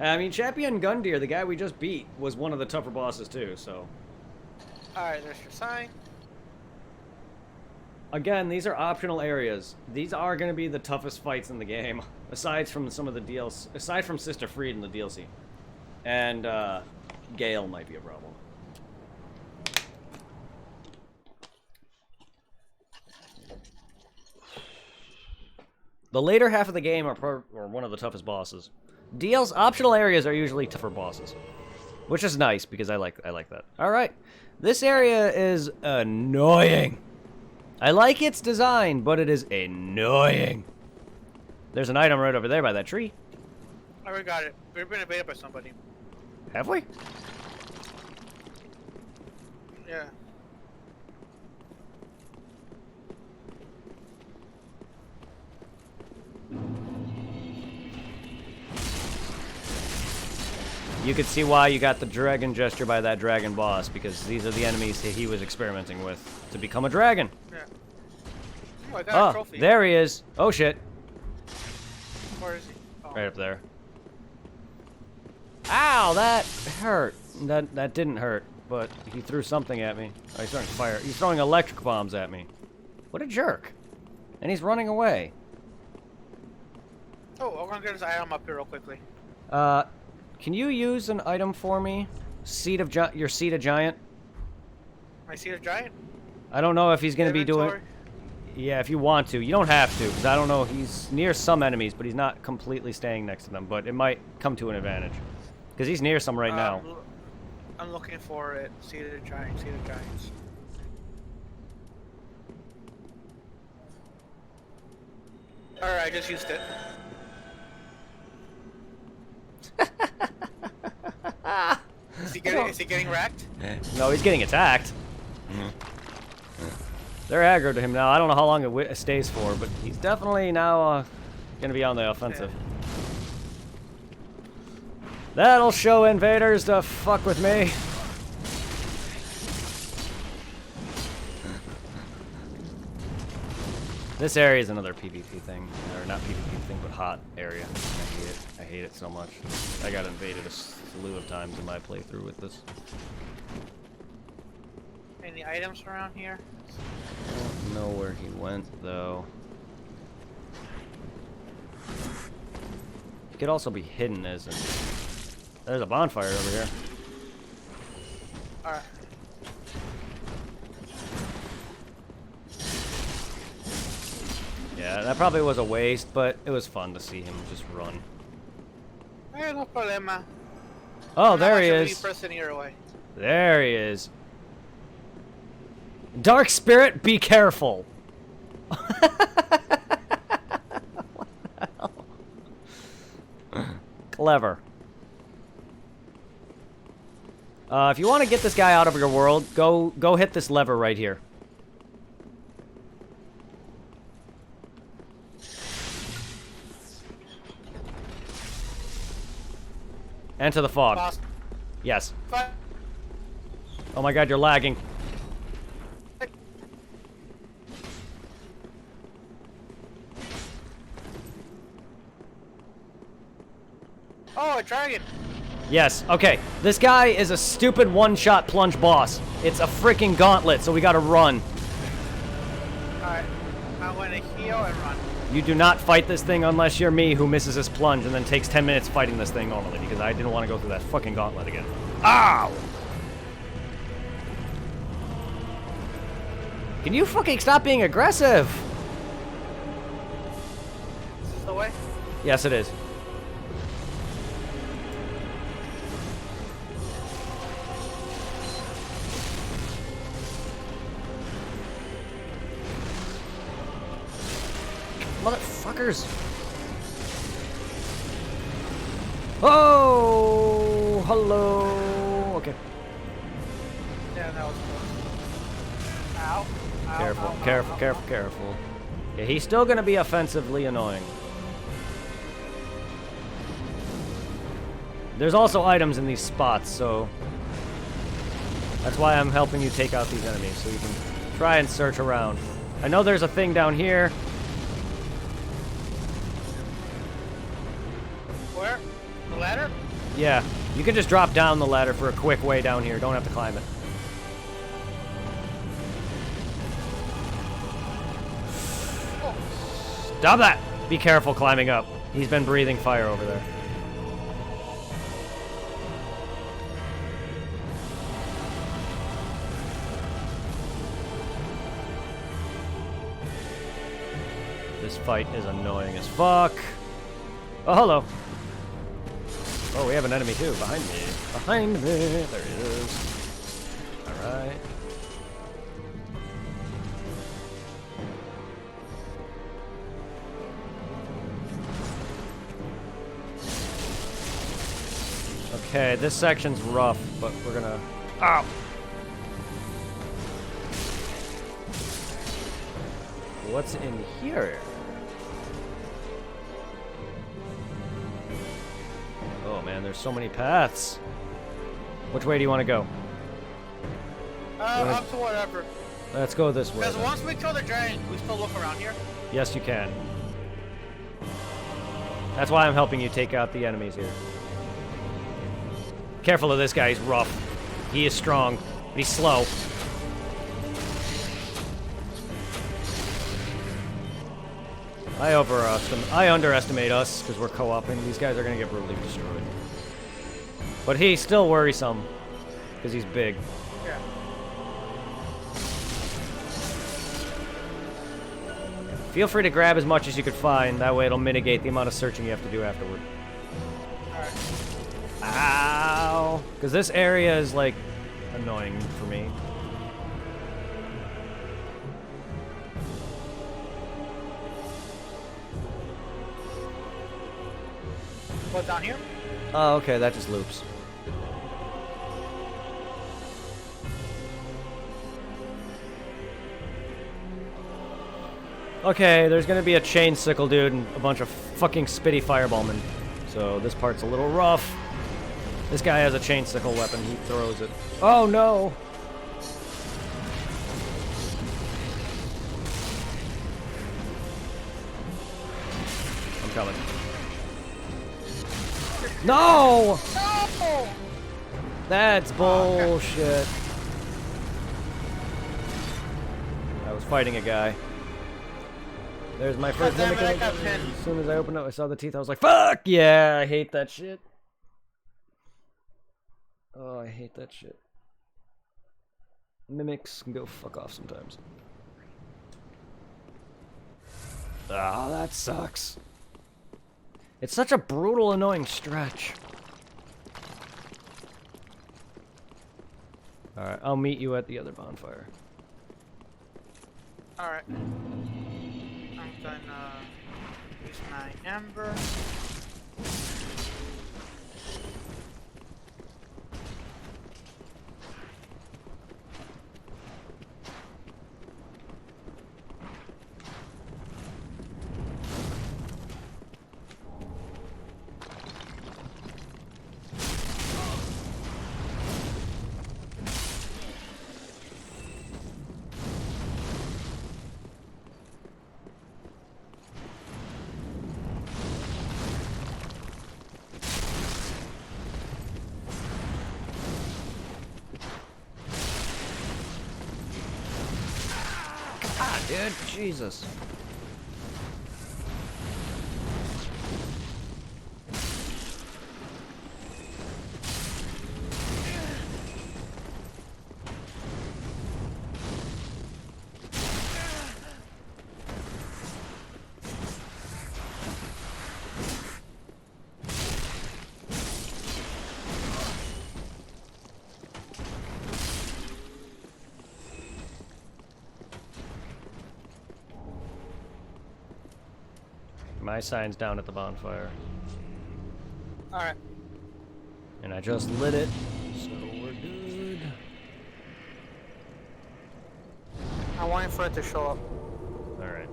[SPEAKER 2] I mean, Champion Gundyr, the guy we just beat, was one of the tougher bosses too, so...
[SPEAKER 1] Alright, there's your sign.
[SPEAKER 2] Again, these are optional areas. These are going to be the toughest fights in the game, aside from some of the DLC... Aside from Sister Fried in the DLC. And, Gale might be a problem. The later half of the game are one of the toughest bosses. DL's optional areas are usually tougher bosses, which is nice because I like that. All right, this area is annoying. I like its design, but it is annoying. There's an item right over there by that tree.
[SPEAKER 1] I already got it. We've been invaded by somebody.
[SPEAKER 2] Have we?
[SPEAKER 1] Yeah.
[SPEAKER 2] You could see why you got the dragon gesture by that dragon boss, because these are the enemies he was experimenting with to become a dragon.
[SPEAKER 1] Yeah. Oh, I got a trophy.
[SPEAKER 2] There he is. Oh shit.
[SPEAKER 1] Where is he? Oh.
[SPEAKER 2] Right up there. Ow, that hurt. That didn't hurt, but he threw something at me. Oh, he's throwing fire. He's throwing electric bombs at me. What a jerk. And he's running away.
[SPEAKER 1] Oh, I'm gonna get this item up here real quickly.
[SPEAKER 2] Can you use an item for me? Your Seed of Giant?
[SPEAKER 1] My Seed of Giant?
[SPEAKER 2] I don't know if he's gonna be doing...
[SPEAKER 1] Inventory?
[SPEAKER 2] Yeah, if you want to. You don't have to, because I don't know. He's near some enemies, but he's not completely staying next to them. But it might come to an advantage. Because he's near some right now.
[SPEAKER 1] I'm looking for it. Seed of Giants, Seed of Giants. Alright, I just used it. Is he getting wrecked?
[SPEAKER 2] No, he's getting attacked. They're aggro to him now. I don't know how long it stays for, but he's definitely now going to be on the offensive. That'll show invaders to fuck with me. This area is another PvP thing. Or not PvP thing, but hot area. I hate it. I hate it so much. I got invaded a slew of times in my playthrough with this.
[SPEAKER 1] Any items around here?
[SPEAKER 2] I don't know where he went, though. He could also be hidden as in... There's a bonfire over here.
[SPEAKER 1] Alright.
[SPEAKER 2] Yeah, that probably was a waste, but it was fun to see him just run.
[SPEAKER 1] No problema.
[SPEAKER 2] Oh, there he is.
[SPEAKER 1] Person here away.
[SPEAKER 2] There he is. Dark Spirit, be careful. What the hell? Clever. If you want to get this guy out of your world, go hit this lever right here. Enter the fog.
[SPEAKER 1] Boss.
[SPEAKER 2] Yes.
[SPEAKER 1] Fight.
[SPEAKER 2] Oh my god, you're lagging.
[SPEAKER 1] Oh, a dragon.
[SPEAKER 2] Yes, okay. This guy is a stupid one-shot plunge boss. It's a freaking gauntlet, so we gotta run.
[SPEAKER 1] Alright. I'm gonna heal and run.
[SPEAKER 2] You do not fight this thing unless you're me, who misses his plunge and then takes 10 minutes fighting this thing normally, because I didn't want to go through that fucking gauntlet again. Ow! Can you fucking stop being aggressive?
[SPEAKER 1] Is this the way?
[SPEAKER 2] Yes, it is. Motherfuckers! Oh, hello. Okay.
[SPEAKER 1] Yeah, that was close. Ow. Ow,
[SPEAKER 2] Careful,
[SPEAKER 1] ow,
[SPEAKER 2] careful,
[SPEAKER 1] ow,
[SPEAKER 2] careful, careful. Yeah, he's still gonna be offensively annoying. There's also items in these spots, so that's why I'm helping you take out these enemies, so you can try and search around. I know there's a thing down here.
[SPEAKER 1] Where? The ladder?
[SPEAKER 2] Yeah, you can just drop down the ladder for a quick way down here. Don't have to climb it. Stop that! Be careful climbing up. He's been breathing fire over there. This fight is annoying as fuck. Oh, hello. Oh, we have an enemy too. Behind me. Behind me. There he is. Alright. Okay, this section's rough, but we're gonna... Ow! What's in here? Oh man, there's so many paths. Which way do you want to go?
[SPEAKER 1] Up to whatever.
[SPEAKER 2] Let's go this way.
[SPEAKER 1] Because
[SPEAKER 2] then.
[SPEAKER 1] once we kill the dragon, we still look around here.
[SPEAKER 2] Yes, you can. That's why I'm helping you take out the enemies here. Careful of this guy, he's rough. He is strong, but he's slow. I underestimate us because we're co-oping. These guys are gonna get brutally destroyed. But he's still worrisome because he's big.
[SPEAKER 1] Yeah.
[SPEAKER 2] Feel free to grab as much as you could find. That way it'll mitigate the amount of searching you have to do afterward.
[SPEAKER 1] Alright.
[SPEAKER 2] Ow! Because this area is, like, annoying for me.
[SPEAKER 1] What, down here?
[SPEAKER 2] Oh, okay, that just loops. Okay, there's gonna be a chain sickle dude and a bunch of fucking spitty fireballmen. So this part's a little rough. This guy has a chain sickle weapon, he throws it. Oh no! I'm coming. No!
[SPEAKER 1] No!
[SPEAKER 2] That's bullshit. I was fighting a guy. There's my first
[SPEAKER 1] damn it, I
[SPEAKER 2] mimic.
[SPEAKER 1] got pinned.
[SPEAKER 2] As soon as I opened up, I saw the teeth. I was like, fuck! Yeah, I hate that shit. Oh, I hate that shit. Mimics can go fuck off sometimes. Ah, that sucks. It's such a brutal, annoying stretch. Alright, I'll meet you at the other bonfire.
[SPEAKER 1] Alright. I'm gonna use my ember.
[SPEAKER 2] Dude, Jesus. My sign's down at the bonfire.
[SPEAKER 1] Alright.
[SPEAKER 2] And I just lit it, so we're good.
[SPEAKER 1] I'm waiting for it to show up.
[SPEAKER 2] Alright.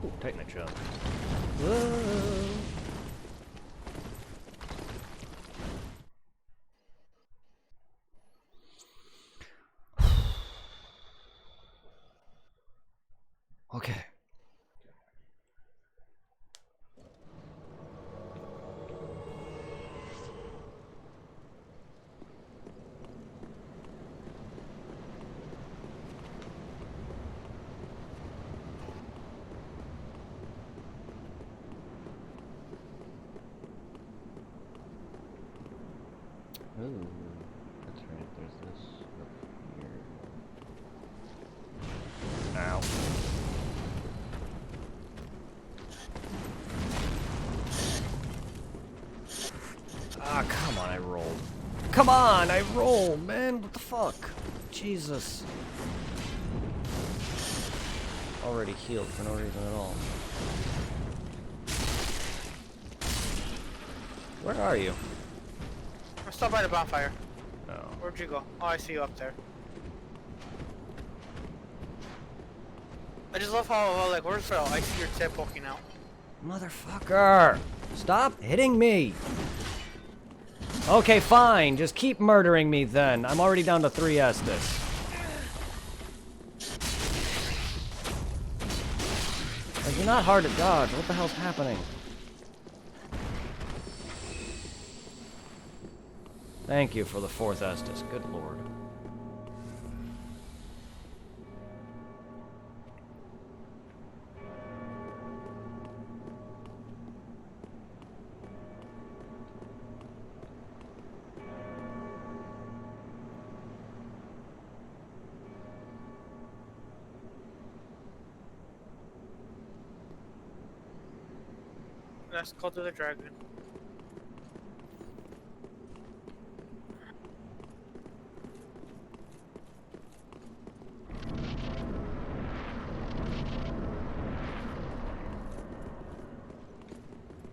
[SPEAKER 2] Ooh, Titan jump. Whoa. Okay. Ooh, that's right. There's this up here. Ow. Ah, come on, I rolled. Come on, I rolled, man. What the fuck? Jesus. Already healed for no reason at all. Where are you?
[SPEAKER 1] I'm still by the bonfire.
[SPEAKER 2] Oh.
[SPEAKER 1] Where'd you go? Oh, I see you up there. I just love how, like, where's Phil? I see your tip poking out.
[SPEAKER 2] Motherfucker! Stop hitting me! Okay, fine. Just keep murdering me then. I'm already down to 3 Estus. Like, you're not hard to dodge. What the hell's happening? Thank you for the 4th Estus. Good lord.
[SPEAKER 1] Let's go to the dragon.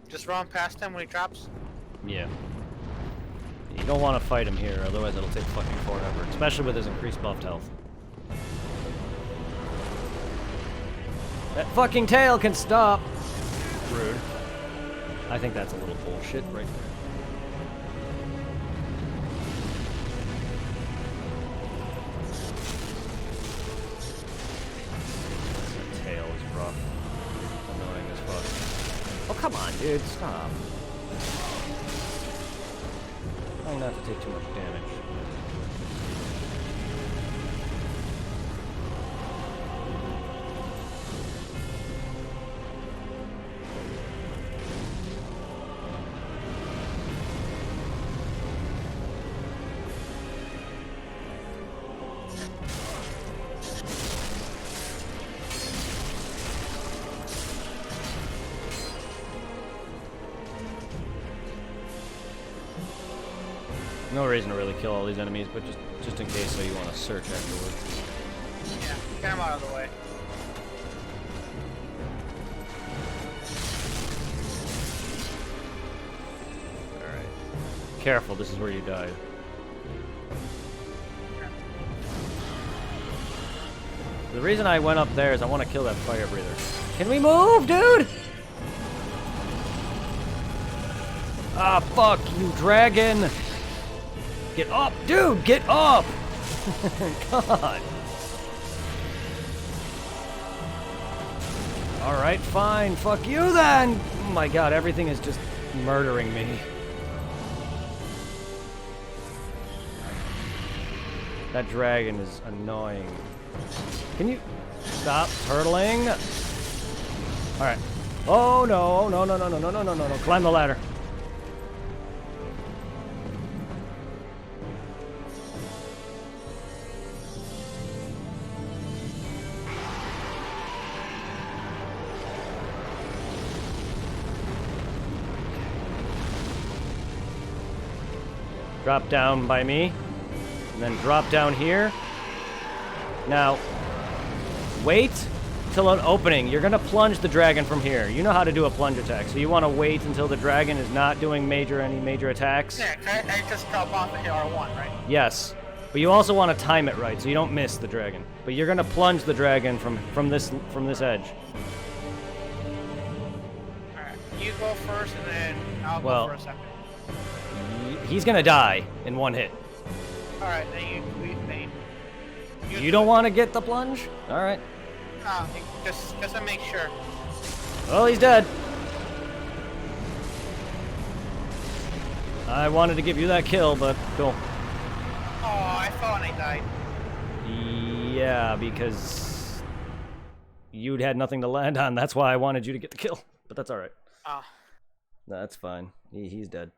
[SPEAKER 1] Just run past him when he drops.
[SPEAKER 2] Yeah. You don't want to fight him here, otherwise it'll take fucking forever. Especially with his increased buffed health. That fucking tail can stop! Rude. I think that's a little bullshit right there. That tail is rough. Annoying as fuck. Oh, come on, dude, stop. Trying not to take too much damage. No reason to really kill all these enemies, but just in case, so you want to search afterward.
[SPEAKER 1] Yeah, get him out of the way.
[SPEAKER 2] Alright. Careful, this is where you died. The reason I went up there is I want to kill that fire breather. Can we move, dude? Ah, fuck you, dragon! Get up, dude! Get up! God. Alright, fine. Fuck you then! Oh my god, everything is just murdering me. That dragon is annoying. Can you stop turtling? Alright. Oh no, no, no, no, no, no, no, no, no, no. Climb the ladder. Drop down by me, and then drop down here. Now, wait till an opening. You're gonna plunge the dragon from here. You know how to do a plunge attack, so you want to wait until the dragon is not doing any major attacks.
[SPEAKER 1] Yeah, I just drop off and hit R1, right?
[SPEAKER 2] Yes, but you also want to time it right, so you don't miss the dragon. But you're gonna plunge the dragon from this edge.
[SPEAKER 1] Alright, you go first and then I'll
[SPEAKER 2] Well,
[SPEAKER 1] go for a second.
[SPEAKER 2] He's gonna die in one hit.
[SPEAKER 1] Alright, then
[SPEAKER 2] You don't want to get the plunge? Alright.
[SPEAKER 1] Just to make sure.
[SPEAKER 2] Well, he's dead. I wanted to give you that kill, but cool.
[SPEAKER 1] Oh, I fell and I died.
[SPEAKER 2] Yeah, because you'd had nothing to land on. That's why I wanted you to get the kill. But that's alright. That's fine. He's dead.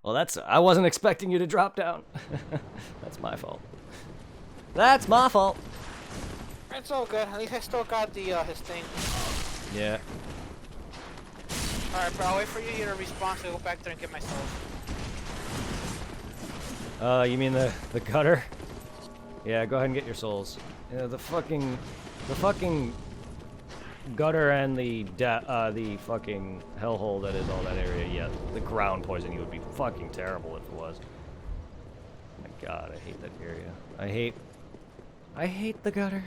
[SPEAKER 2] Well, I wasn't expecting you to drop down. That's my fault. That's my fault.
[SPEAKER 1] It's all good. At least I still got the his thing.
[SPEAKER 2] Yeah.
[SPEAKER 1] Alright, bro, I'll wait for you to respawn so I go back there and get my souls.
[SPEAKER 2] You mean the gutter? Yeah, go ahead and get your souls. Yeah, the fucking gutter and the fucking hellhole that is all that area. Yeah, the ground poisoning would be fucking terrible if it was. Oh my god, I hate that area. I hate the gutter.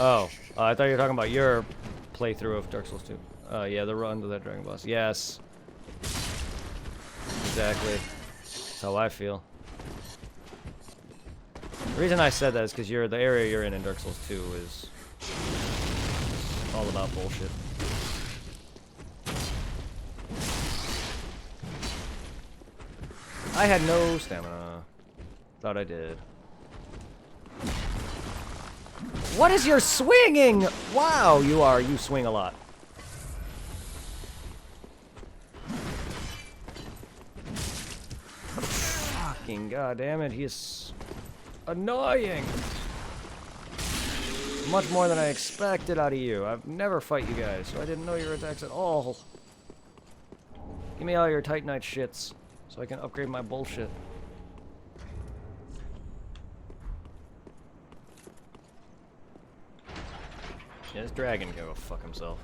[SPEAKER 2] Oh, I thought you were talking about your playthrough of Dark Souls 2. Yeah, the run to that dragon boss. Yes. Exactly. That's how I feel. The reason I said that is because the area you're in Dark Souls 2 is all about bullshit. I had no stamina. Thought I did. What is your swinging? Wow, you swing a lot. Fucking goddamn it, he is annoying. Much more than I expected out of you. I've never fight you guys, so I didn't know your attacks at all. Give me all your Titanite shits, so I can upgrade my bullshit. Yeah, this dragon can go fuck himself.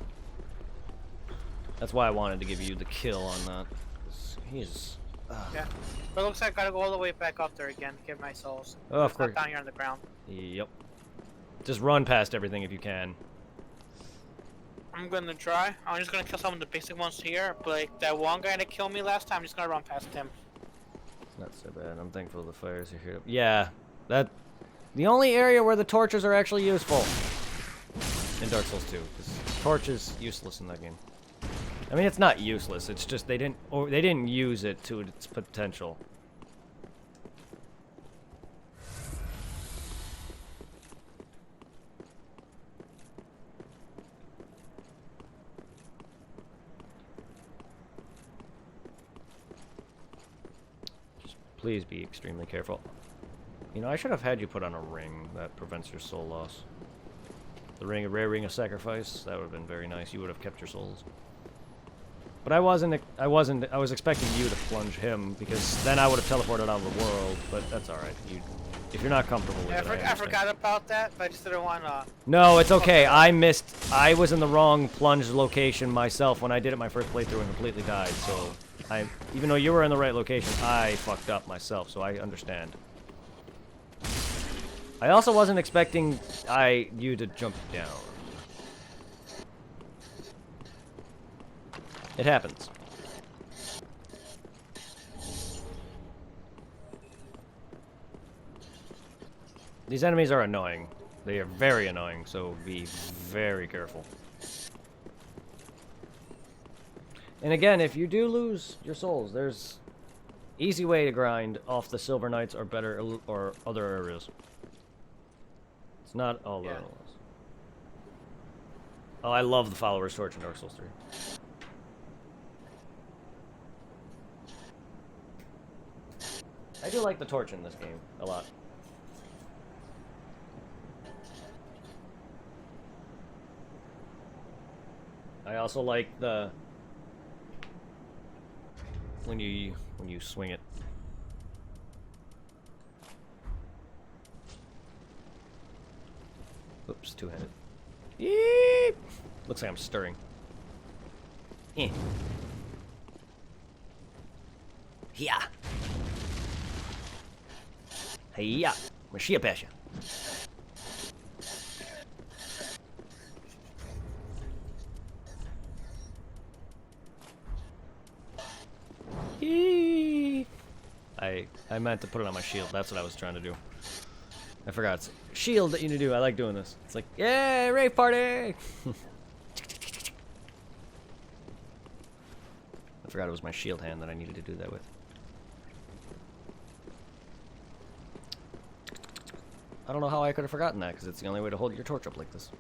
[SPEAKER 2] That's why I wanted to give you the kill on that. 'Cause he's...
[SPEAKER 1] Yeah. But it looks like I gotta go all the way back up there again to get my souls.
[SPEAKER 2] Oh, of
[SPEAKER 1] It's not
[SPEAKER 2] course.
[SPEAKER 1] down here on the ground.
[SPEAKER 2] Yep. Just run past everything if you can.
[SPEAKER 1] I'm gonna try. I'm just gonna kill some of the basic ones here, but like that one guy that killed me last time, I'm just gonna run past him.
[SPEAKER 2] It's not so bad. I'm thankful the fires are here. Yeah, that... The only area where the torches are actually useful in Dark Souls 2, because torch is useless in that game. I mean, it's not useless. It's just they didn't use it to its potential. Just please be extremely careful. You know, I should have had you put on a ring that prevents your soul loss. The rare ring of sacrifice. That would have been very nice. You would have kept your souls. But I was expecting you to plunge him, because then I would have teleported out of the world, but that's alright. If you're not comfortable with
[SPEAKER 1] Yeah,
[SPEAKER 2] it,
[SPEAKER 1] I forgot about that, but I just didn't wanna...
[SPEAKER 2] No, it's okay. I was in the wrong plunge location myself when I did it my first playthrough and completely died, so even though you were in the right location, I fucked up myself, so I understand. I also wasn't expecting you to jump down. It happens. These enemies are annoying. They are very annoying, so be very careful. And again, if you do lose your souls, there's easy way to grind off the Silver Knights or better or other areas. It's not all
[SPEAKER 1] Yeah.
[SPEAKER 2] those. Oh, I love the Follower's Torch in Dark Souls 3. I do like the torch in this game a lot. I also like the when you swing it. Oops, two-handed. Yeep! Looks like I'm stirring. Eh. Yeah. Hiya. Mashiach Pasha. Eee. I meant to put it on my shield. That's what I was trying to do. I forgot. It's shield that you need to do. I like doing this. It's like, yay, rave party! I forgot it was my shield hand that I needed to do that with. I don't know how I could have forgotten that, because it's the only way to hold your torch up like this.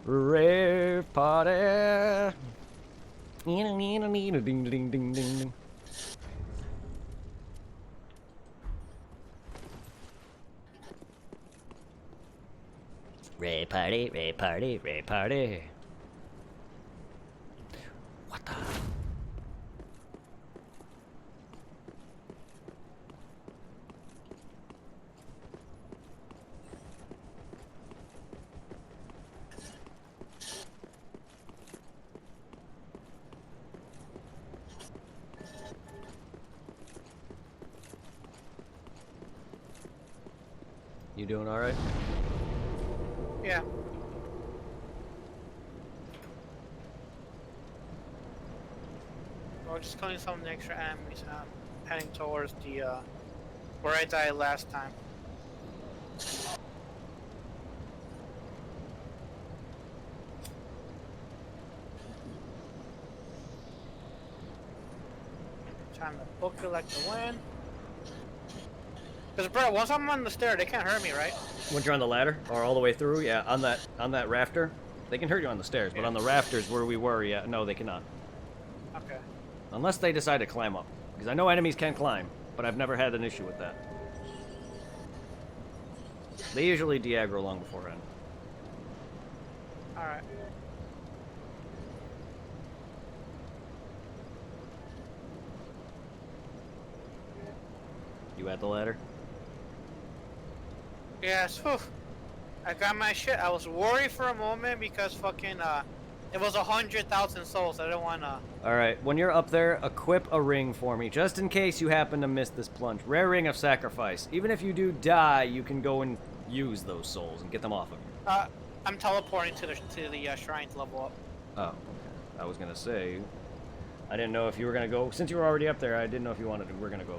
[SPEAKER 2] Rave party! Ding ding ding ding ding. Rave party, rave party, rave party. What the? You doing all right?
[SPEAKER 1] Yeah. Well, just killing some extra enemies. Heading towards the where I died last time. Time to book it like the wind. Cause bro, once I'm on the stair, they can't hurt me, right?
[SPEAKER 2] Once you're on the ladder or all the way through, yeah, on that rafter, they can hurt you on the stairs, but on the rafters where we were, yeah, no, they cannot.
[SPEAKER 1] Okay.
[SPEAKER 2] Unless they decide to climb up, because I know enemies can climb, but I've never had an issue with that. They usually de-aggro long beforehand.
[SPEAKER 1] All right.
[SPEAKER 2] You at the ladder?
[SPEAKER 1] Yes. Whew. I got my shit. I was worried for a moment because fucking it was 100,000 souls. I didn't wanna.
[SPEAKER 2] All right, when you're up there, equip a ring for me, just in case you happen to miss this plunge. Rare ring of sacrifice. Even if you do die, you can go and use those souls and get them off of you.
[SPEAKER 1] I'm teleporting to the shrine to level up.
[SPEAKER 2] Oh, okay. I was gonna say, I didn't know if you were gonna go. Since you were already up there, I didn't know if you wanted to. We're gonna go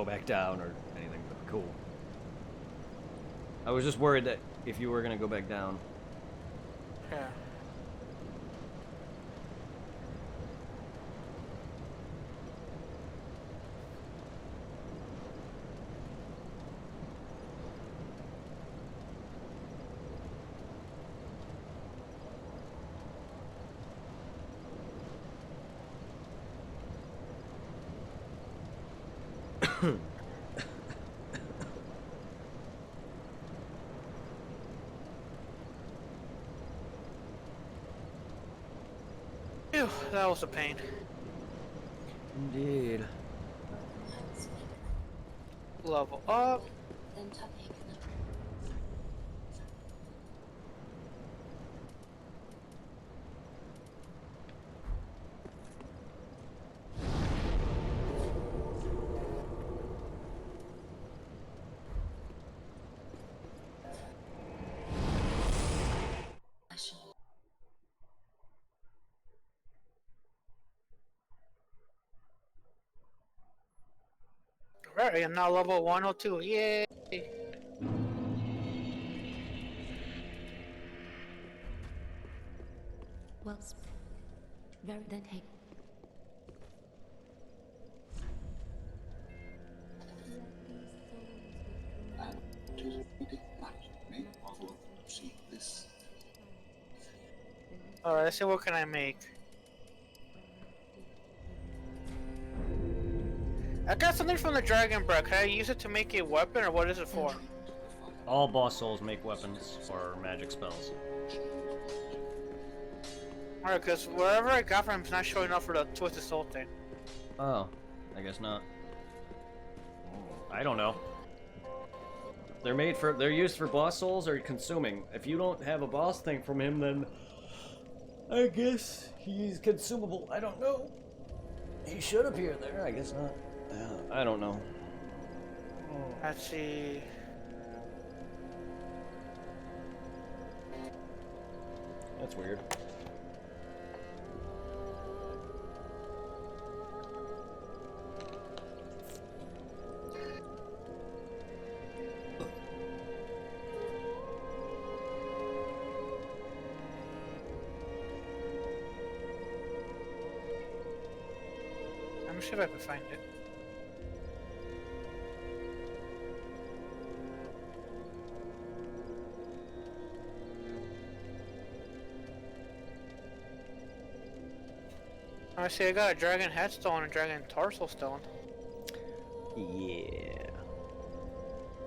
[SPEAKER 2] back down or anything. But cool. I was just worried that if you were gonna go back down.
[SPEAKER 1] Yeah. Phew, that was a pain.
[SPEAKER 2] Indeed.
[SPEAKER 1] Level up.
[SPEAKER 3] Then top taken up.
[SPEAKER 1] Right, I am now level 102. Yay!
[SPEAKER 3] Well, very then take.
[SPEAKER 1] Alright, let's see what can I make. I got something from the dragon bread. Can I use it to make a weapon, or what is it for?
[SPEAKER 2] All boss souls make weapons or magic spells.
[SPEAKER 1] Alright, because whatever I got from him is not showing up for the twisted soul thing.
[SPEAKER 2] Oh, I guess not. I don't know. They're used for boss souls or consuming. If you don't have a boss thing from him, then I guess he's consumable. I don't know. He should appear there. I guess not. I don't know.
[SPEAKER 1] Let's see.
[SPEAKER 2] That's weird.
[SPEAKER 1] I'm sure if I can find it. I see I got a dragon headstone and a dragon torso stone.
[SPEAKER 2] Yeah.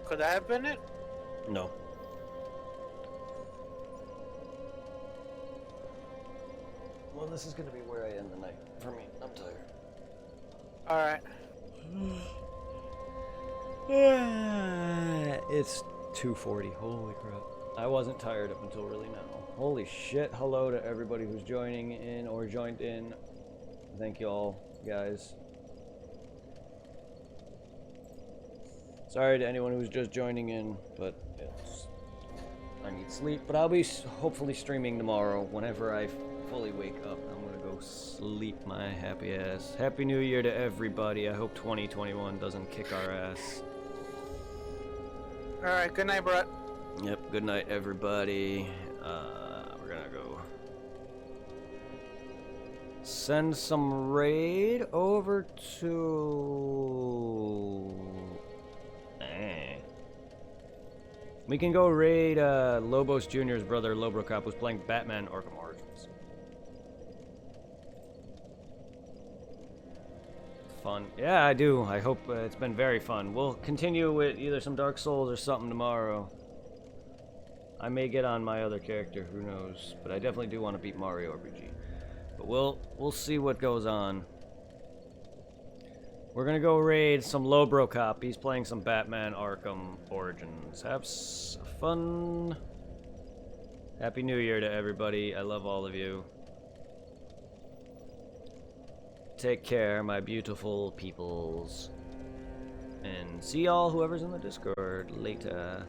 [SPEAKER 1] Could that have been it?
[SPEAKER 2] No. Well, this is gonna be where I end the night for me. I'm tired.
[SPEAKER 1] Alright.
[SPEAKER 2] It's 2:40. Holy crap. I wasn't tired up until really now. Holy shit. Hello to everybody who's joining in or joined in. Thank you all, guys. Sorry to anyone who's just joining in, but I need sleep. But I'll be hopefully streaming tomorrow whenever I fully wake up. I'm gonna go sleep my happy ass. Happy New Year to everybody. I hope 2021 doesn't kick our ass.
[SPEAKER 1] Alright, good night, Brett.
[SPEAKER 2] Yep, good night, everybody. We're gonna go send some raid over to... We can go raid Lobos Jr.'s brother, Lobrocop, who's playing Batman Arkham Origins. Fun. Yeah, I do. I hope it's been very fun. We'll continue with either some Dark Souls or something tomorrow. I may get on my other character, who knows. But I definitely do want to beat Mario RPG. But we'll see what goes on. We're gonna go raid some Lobrocop. He's playing some Batman Arkham Origins. Have fun. Happy New Year to everybody. I love all of you. Take care, my beautiful peoples. And see y'all, whoever's in the Discord, later.